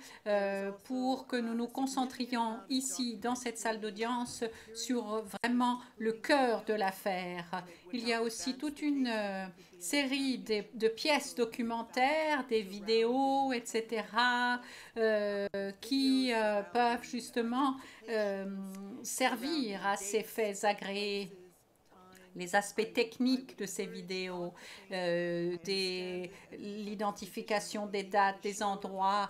pour que nous nous concentrions ici, dans cette salle d'audience, sur vraiment le cœur de l'affaire. Il y a aussi toute une série de pièces documentaires, des vidéos, etc., qui peuvent justement servir à ces faits agréés. Les aspects techniques de ces vidéos, l'identification des dates, des endroits,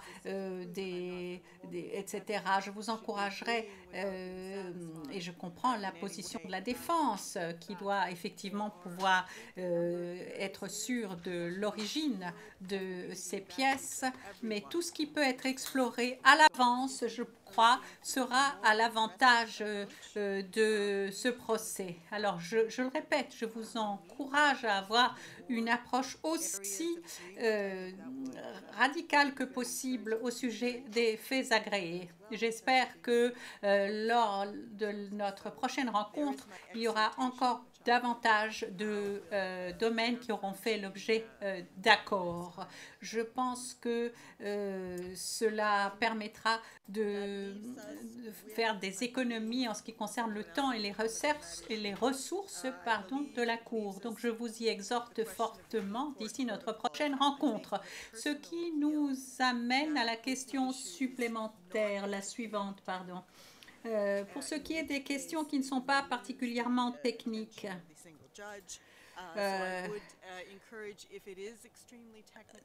etc. Je vous encouragerai, et je comprends la position de la défense qui doit effectivement pouvoir être sûre de l'origine de ces pièces, mais tout ce qui peut être exploré à l'avance, je crois, sera à l'avantage de ce procès. Alors, je le répète, je vous encourage à avoir une approche aussi radicale que possible au sujet des faits agréés. J'espère que lors de notre prochaine rencontre, il y aura encore davantage de domaines qui auront fait l'objet d'accords. Je pense que cela permettra de faire des économies en ce qui concerne le temps et les ressources de la Cour. Donc, je vous y exhorte fortement d'ici notre prochaine rencontre. Ce qui nous amène à la question supplémentaire, la suivante, pardon. Pour ce qui est des questions qui ne sont pas particulièrement techniques,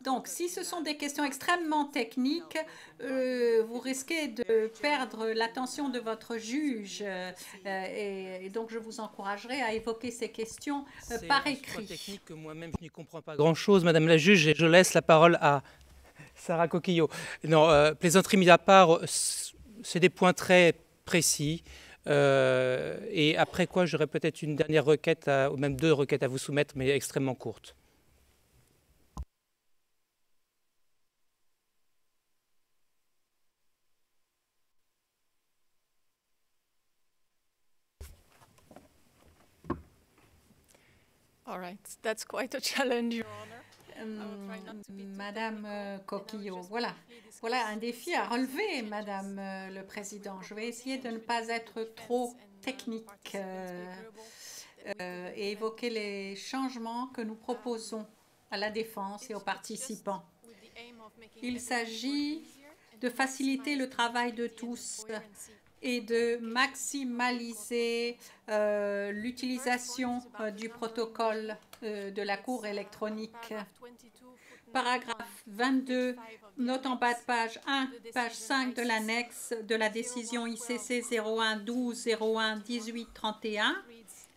Donc, si ce sont des questions extrêmement techniques, vous risquez de perdre l'attention de votre juge. Et donc, je vous encouragerai à évoquer ces questions par écrit. C'est technique que moi-même, je n'y comprends pas grand-chose, Madame la juge, et je laisse la parole à Sarah Coquillot. Non, plaisanterie mise à part, c'est des points très précis. Et après quoi, j'aurai peut-être une dernière requête, ou même 2 requêtes à vous soumettre, mais extrêmement courtes. All right, that's quite a challenge, Your Honor. Madame Coquillot, voilà un défi à relever, Madame le Président. Je vais essayer de ne pas être trop technique et évoquer les changements que nous proposons à la défense et aux participants. Il s'agit de faciliter le travail de tous et de maximaliser l'utilisation du protocole de la Cour électronique. Paragraphe 22, note en bas de page 1, page 5 de l'annexe de la décision ICC 01-12-01-18-31,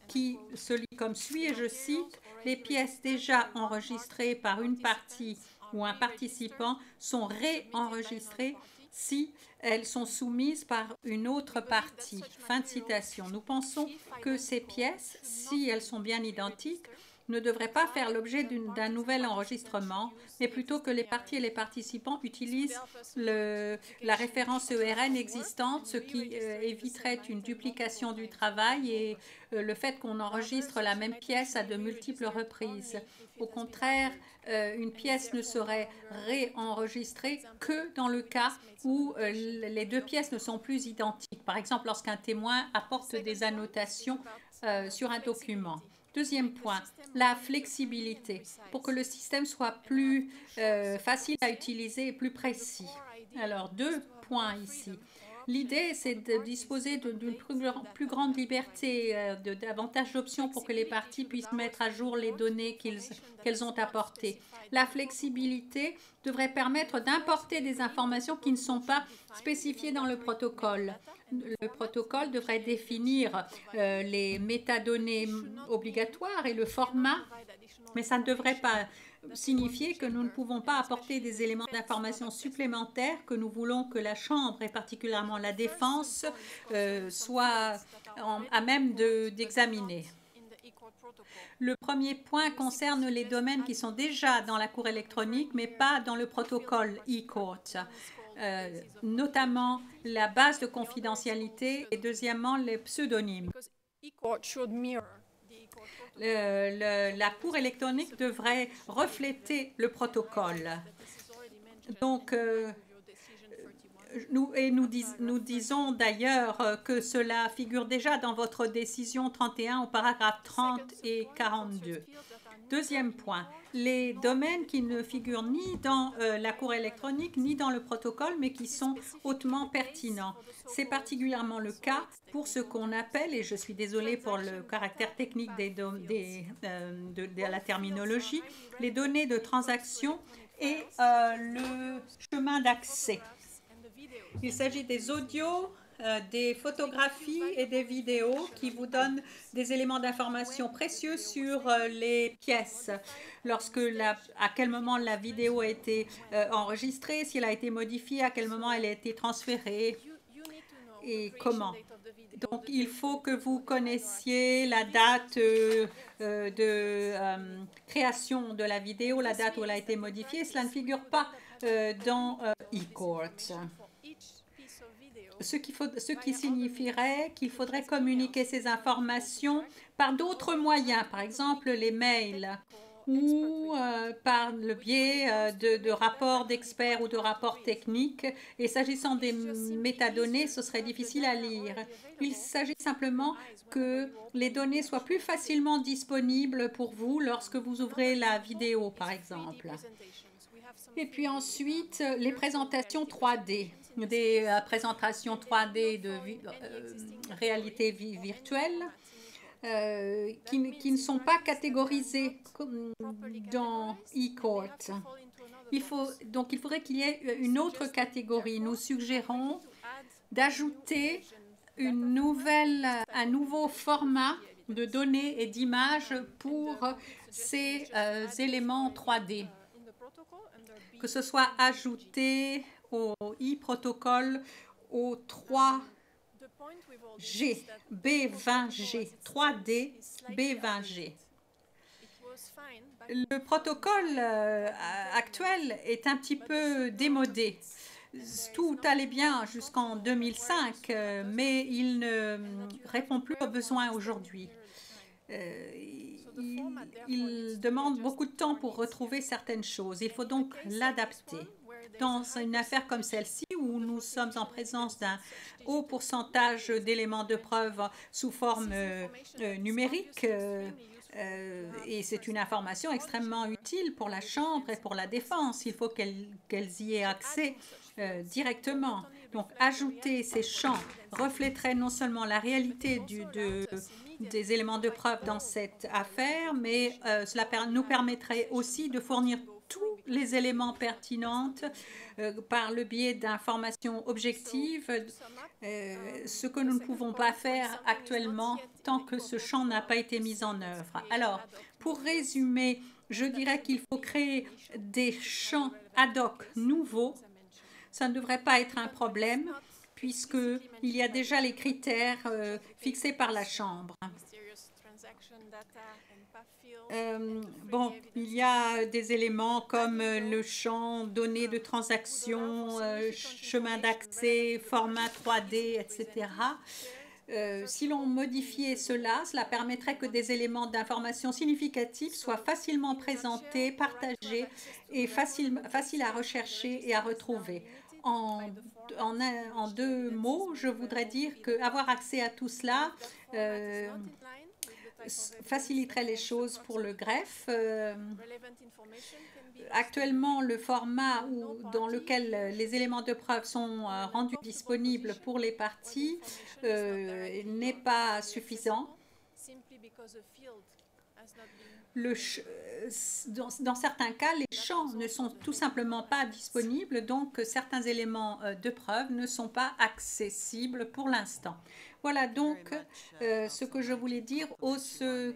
qui se lit comme suit, et je cite, « Les pièces déjà enregistrées par une partie ou un participant sont réenregistrées si elles sont soumises par une autre partie. » Fin de citation. Nous pensons que ces pièces, si elles sont bien identiques, ne devraient pas faire l'objet d'un nouvel enregistrement, mais plutôt que les parties et les participants utilisent la référence ERN existante, ce qui éviterait une duplication du travail et le fait qu'on enregistre la même pièce à de multiples reprises. Au contraire, une pièce ne serait réenregistrée que dans le cas où les 2 pièces ne sont plus identiques. Par exemple, lorsqu'un témoin apporte des annotations sur un document. Deuxième point, la flexibilité, pour que le système soit plus facile à utiliser et plus précis. Alors, 2 points ici. L'idée, c'est de disposer d'une plus grande liberté, de davantage d'options pour que les parties puissent mettre à jour les données qu'elles ont apportées. La flexibilité devrait permettre d'importer des informations qui ne sont pas spécifiées dans le protocole. Le protocole devrait définir les métadonnées obligatoires et le format, mais ça ne devrait pas signifier que nous ne pouvons pas apporter des éléments d'information supplémentaires que nous voulons que la Chambre, et particulièrement la défense, soit à même d'examiner. Le premier point concerne les domaines qui sont déjà dans la Cour électronique, mais pas dans le protocole e-court. Notamment la base de confidentialité et deuxièmement les pseudonymes. La Cour électronique devrait refléter le protocole. Donc, nous disons d'ailleurs que cela figure déjà dans votre décision 31 au paragraphe 30 et 42. Deuxième point, les domaines qui ne figurent ni dans la Cour électronique ni dans le protocole, mais qui sont hautement pertinents. C'est particulièrement le cas pour ce qu'on appelle, et je suis désolée pour le caractère technique de la terminologie, les données de transaction et le chemin d'accès. Il s'agit des audios, des photographies et des vidéos qui vous donnent des éléments d'information précieux sur les pièces. À quel moment la vidéo a été enregistrée, si elle a été modifiée, à quel moment elle a été transférée et comment. Donc, il faut que vous connaissiez la date de création de la vidéo, la date où elle a été modifiée. Cela ne figure pas dans e-court. Ce qui signifierait qu'il faudrait communiquer ces informations par d'autres moyens, par exemple les mails ou par le biais de rapports d'experts ou de rapports techniques. Et s'agissant des métadonnées, ce serait difficile à lire. Il s'agit simplement que les données soient plus facilement disponibles pour vous lorsque vous ouvrez la vidéo, par exemple. Et puis ensuite, les présentations 3D. Des présentations 3D de réalité virtuelle qui ne sont pas catégorisés dans e-court. Donc, il faudrait qu'il y ait une autre catégorie. Nous suggérons d'ajouter un nouveau format de données et d'images pour ces éléments 3D, que ce soit ajouté au e-protocole au 3G, B20G, 3D, B20G. Le protocole actuel est un petit peu démodé. Tout allait bien jusqu'en 2005, mais il ne répond plus aux besoins aujourd'hui. Il demande beaucoup de temps pour retrouver certaines choses. Il faut donc l'adapter. Dans une affaire comme celle-ci, où nous sommes en présence d'un haut pourcentage d'éléments de preuve sous forme numérique, et c'est une information extrêmement utile pour la Chambre et pour la défense. Il faut qu'elles y aient accès directement. Donc, ajouter ces champs reflèterait non seulement la réalité des éléments de preuve dans cette affaire, mais cela nous permettrait aussi de fournir tous les éléments pertinents par le biais d'informations objectives, ce que nous ne pouvons pas faire actuellement tant que ce champ n'a pas été mis en œuvre. Alors, pour résumer, je dirais qu'il faut créer des champs ad hoc nouveaux. Ça ne devrait pas être un problème puisqu'il y a déjà les critères fixés par la Chambre. Il y a des éléments comme le champ données de transaction, chemin d'accès, format 3D, etc. Si l'on modifiait cela permettrait que des éléments d'information significatifs soient facilement présentés, partagés et faciles à rechercher et à retrouver. En deux mots, je voudrais dire qu'avoir accès à tout cela faciliterait les choses pour le greffe. Actuellement, le format dans lequel les éléments de preuve sont rendus disponibles pour les parties n'est pas suffisant. Dans certains cas, les champs ne sont tout simplement pas disponibles, donc certains éléments de preuve ne sont pas accessibles pour l'instant. Voilà donc ce que je voulais dire au sujet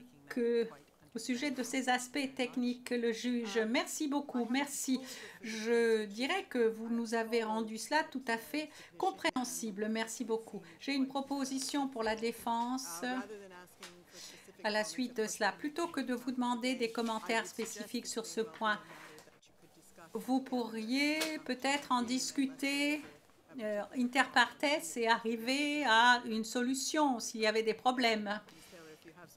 de ces aspects techniques, le juge. Merci beaucoup, merci. Je dirais que vous nous avez rendu cela tout à fait compréhensible. Merci beaucoup. J'ai une proposition pour la défense. À la suite de cela, plutôt que de vous demander des commentaires spécifiques sur ce point, vous pourriez peut-être en discuter inter partes et arriver à une solution s'il y avait des problèmes.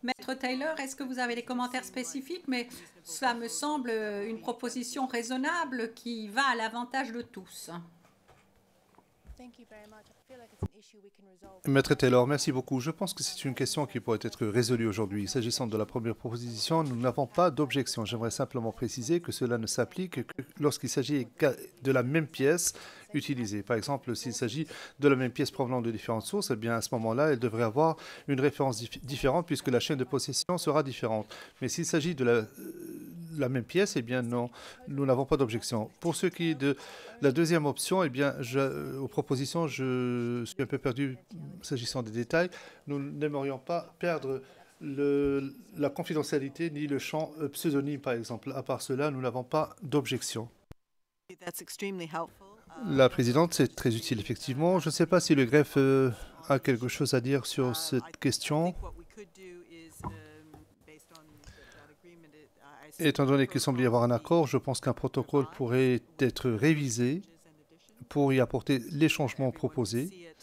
Maître Taylor, est-ce que vous avez des commentaires spécifiques? Mais cela me semble une proposition raisonnable qui va à l'avantage de tous. Maître Taylor, merci beaucoup. Je pense que c'est une question qui pourrait être résolue aujourd'hui. S'agissant de la première proposition, nous n'avons pas d'objection. J'aimerais simplement préciser que cela ne s'applique que lorsqu'il s'agit de la même pièce utilisée. Par exemple, s'il s'agit de la même pièce provenant de différentes sources, eh bien à ce moment-là, elle devrait avoir une référence différente puisque la chaîne de possession sera différente. Mais s'il s'agit de la même pièce, eh bien non, nous n'avons pas d'objection. Pour ce qui est de la deuxième option, eh bien, aux propositions, je suis un peu perdu s'agissant des détails. Nous n'aimerions pas perdre la confidentialité ni le champ pseudonyme, par exemple. À part cela, nous n'avons pas d'objection. La présidente, c'est très utile, effectivement. Je ne sais pas si le greffe a quelque chose à dire sur cette question. Étant donné qu'il semble y avoir un accord, je pense qu'un protocole pourrait être révisé pour y apporter les changements proposés.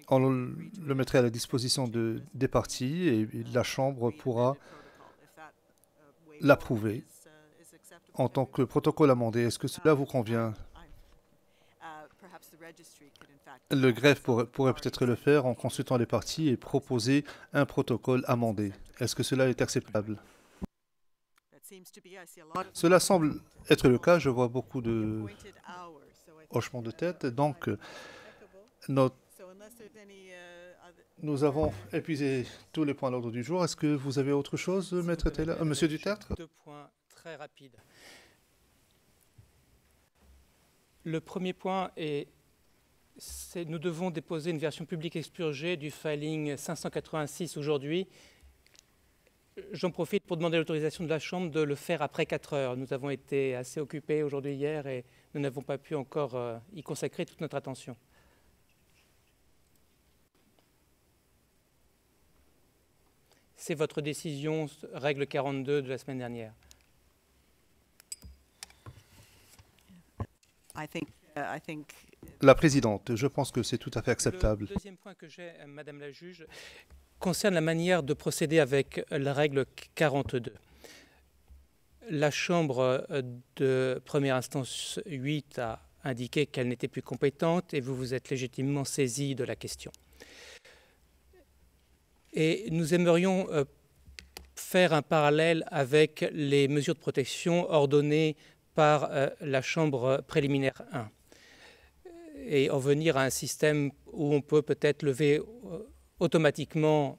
On le mettrait à la disposition des parties et la Chambre pourra l'approuver en tant que protocole amendé. Est-ce que cela vous convient? Le greffe pourrait peut-être le faire en consultant les parties et proposer un protocole amendé. Est-ce que cela est acceptable? Cela semble être le cas. Je vois beaucoup de hochements de tête. Donc, Nous avons épuisé tous les points à l'ordre du jour. Est-ce que vous avez autre chose, Maître Taylor, Monsieur Dutertre? 2 points très rapides. Le premier point est nous devons déposer une version publique expurgée du filing 586 aujourd'hui. J'en profite pour demander l'autorisation de la Chambre de le faire après 4 heures. Nous avons été assez occupés aujourd'hui hier et nous n'avons pas pu encore y consacrer toute notre attention. C'est votre décision, règle 42 de la semaine dernière. La présidente, je pense que c'est tout à fait acceptable. Le deuxième point que j'ai, Madame la juge, concerne la manière de procéder avec la règle 42. La Chambre de première instance 8 a indiqué qu'elle n'était plus compétente et vous vous êtes légitimement saisi de la question. Et nous aimerions faire un parallèle avec les mesures de protection ordonnées par la Chambre préliminaire 1 et en venir à un système où on peut peut-être lever automatiquement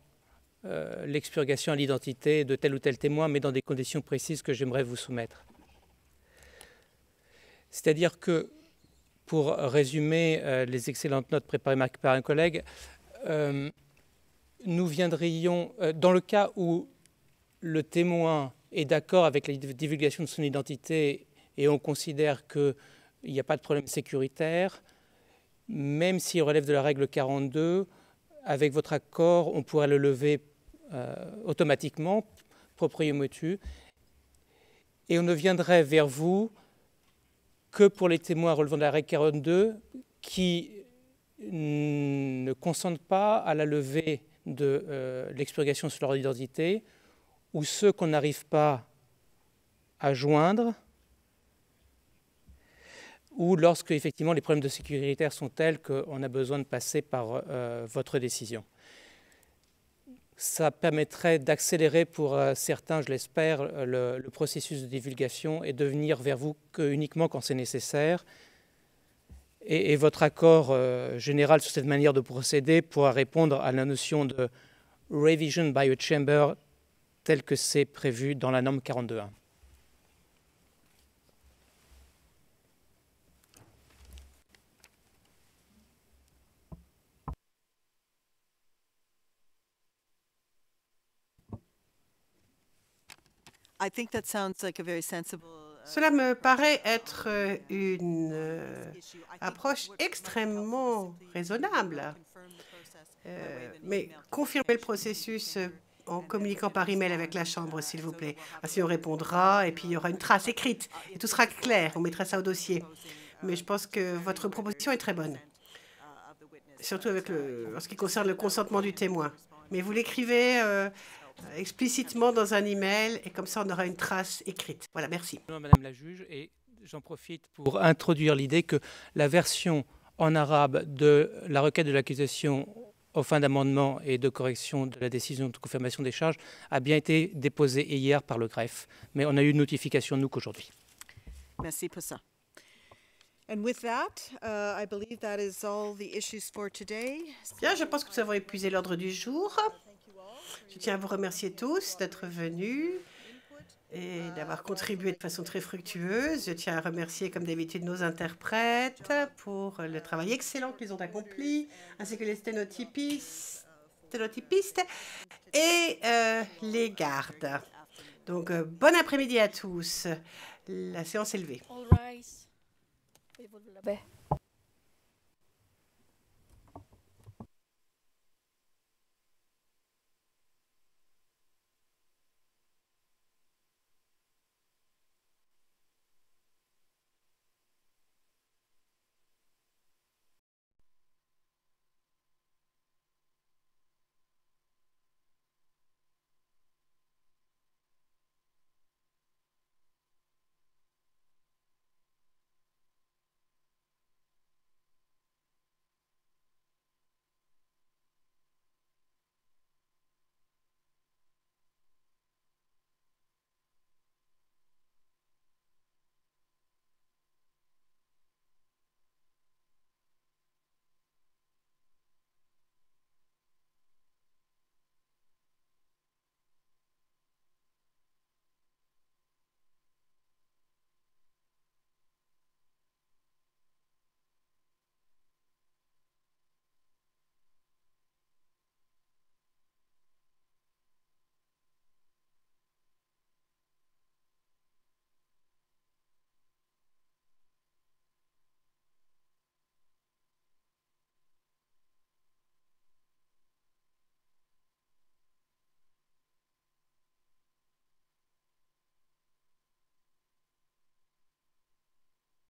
l'expurgation à l'identité de tel ou tel témoin, mais dans des conditions précises que j'aimerais vous soumettre. C'est-à-dire que, pour résumer les excellentes notes préparées par un collègue, nous viendrions, dans le cas où le témoin est d'accord avec la divulgation de son identité et on considère qu'il n'y a pas de problème sécuritaire, même s'il relève de la règle 42, avec votre accord, on pourrait le lever automatiquement, proprio motu, et on ne viendrait vers vous que pour les témoins relevant de la règle 42 qui ne consentent pas à la levée de l'expurgation sur leur identité, ou ceux qu'on n'arrive pas à joindre, ou lorsque effectivement les problèmes de sécurité sont tels qu'on a besoin de passer par votre décision. Ça permettrait d'accélérer pour certains, je l'espère, le processus de divulgation et de venir vers vous uniquement quand c'est nécessaire. Et votre accord général sur cette manière de procéder pourra répondre à la notion de revision by a chamber telle que c'est prévu dans la norme 42.1. Cela me paraît être une approche extrêmement raisonnable. Mais confirmez le processus en communiquant par email avec la Chambre, s'il vous plaît. Ainsi, on répondra et puis il y aura une trace écrite et tout sera clair. On mettra ça au dossier. Mais je pense que votre proposition est très bonne, surtout avec en ce qui concerne le consentement du témoin. Mais vous l'écrivez explicitement dans un email et comme ça on aura une trace écrite. Voilà, merci. Madame la juge, et j'en profite pour introduire l'idée que la version en arabe de la requête de l'accusation aux fins d'amendement et de correction de la décision de confirmation des charges a bien été déposée hier par le greffe, mais on a eu une notification nous qu'aujourd'hui. Merci pour ça. And with that, I believe that is all the issues for today. Bien, je pense que nous avons épuisé l'ordre du jour. Je tiens à vous remercier tous d'être venus et d'avoir contribué de façon très fructueuse. Je tiens à remercier, comme d'habitude, nos interprètes pour le travail excellent qu'ils ont accompli, ainsi que les sténotypistes et les gardes. Donc, bon après-midi à tous. La séance est levée. All rise.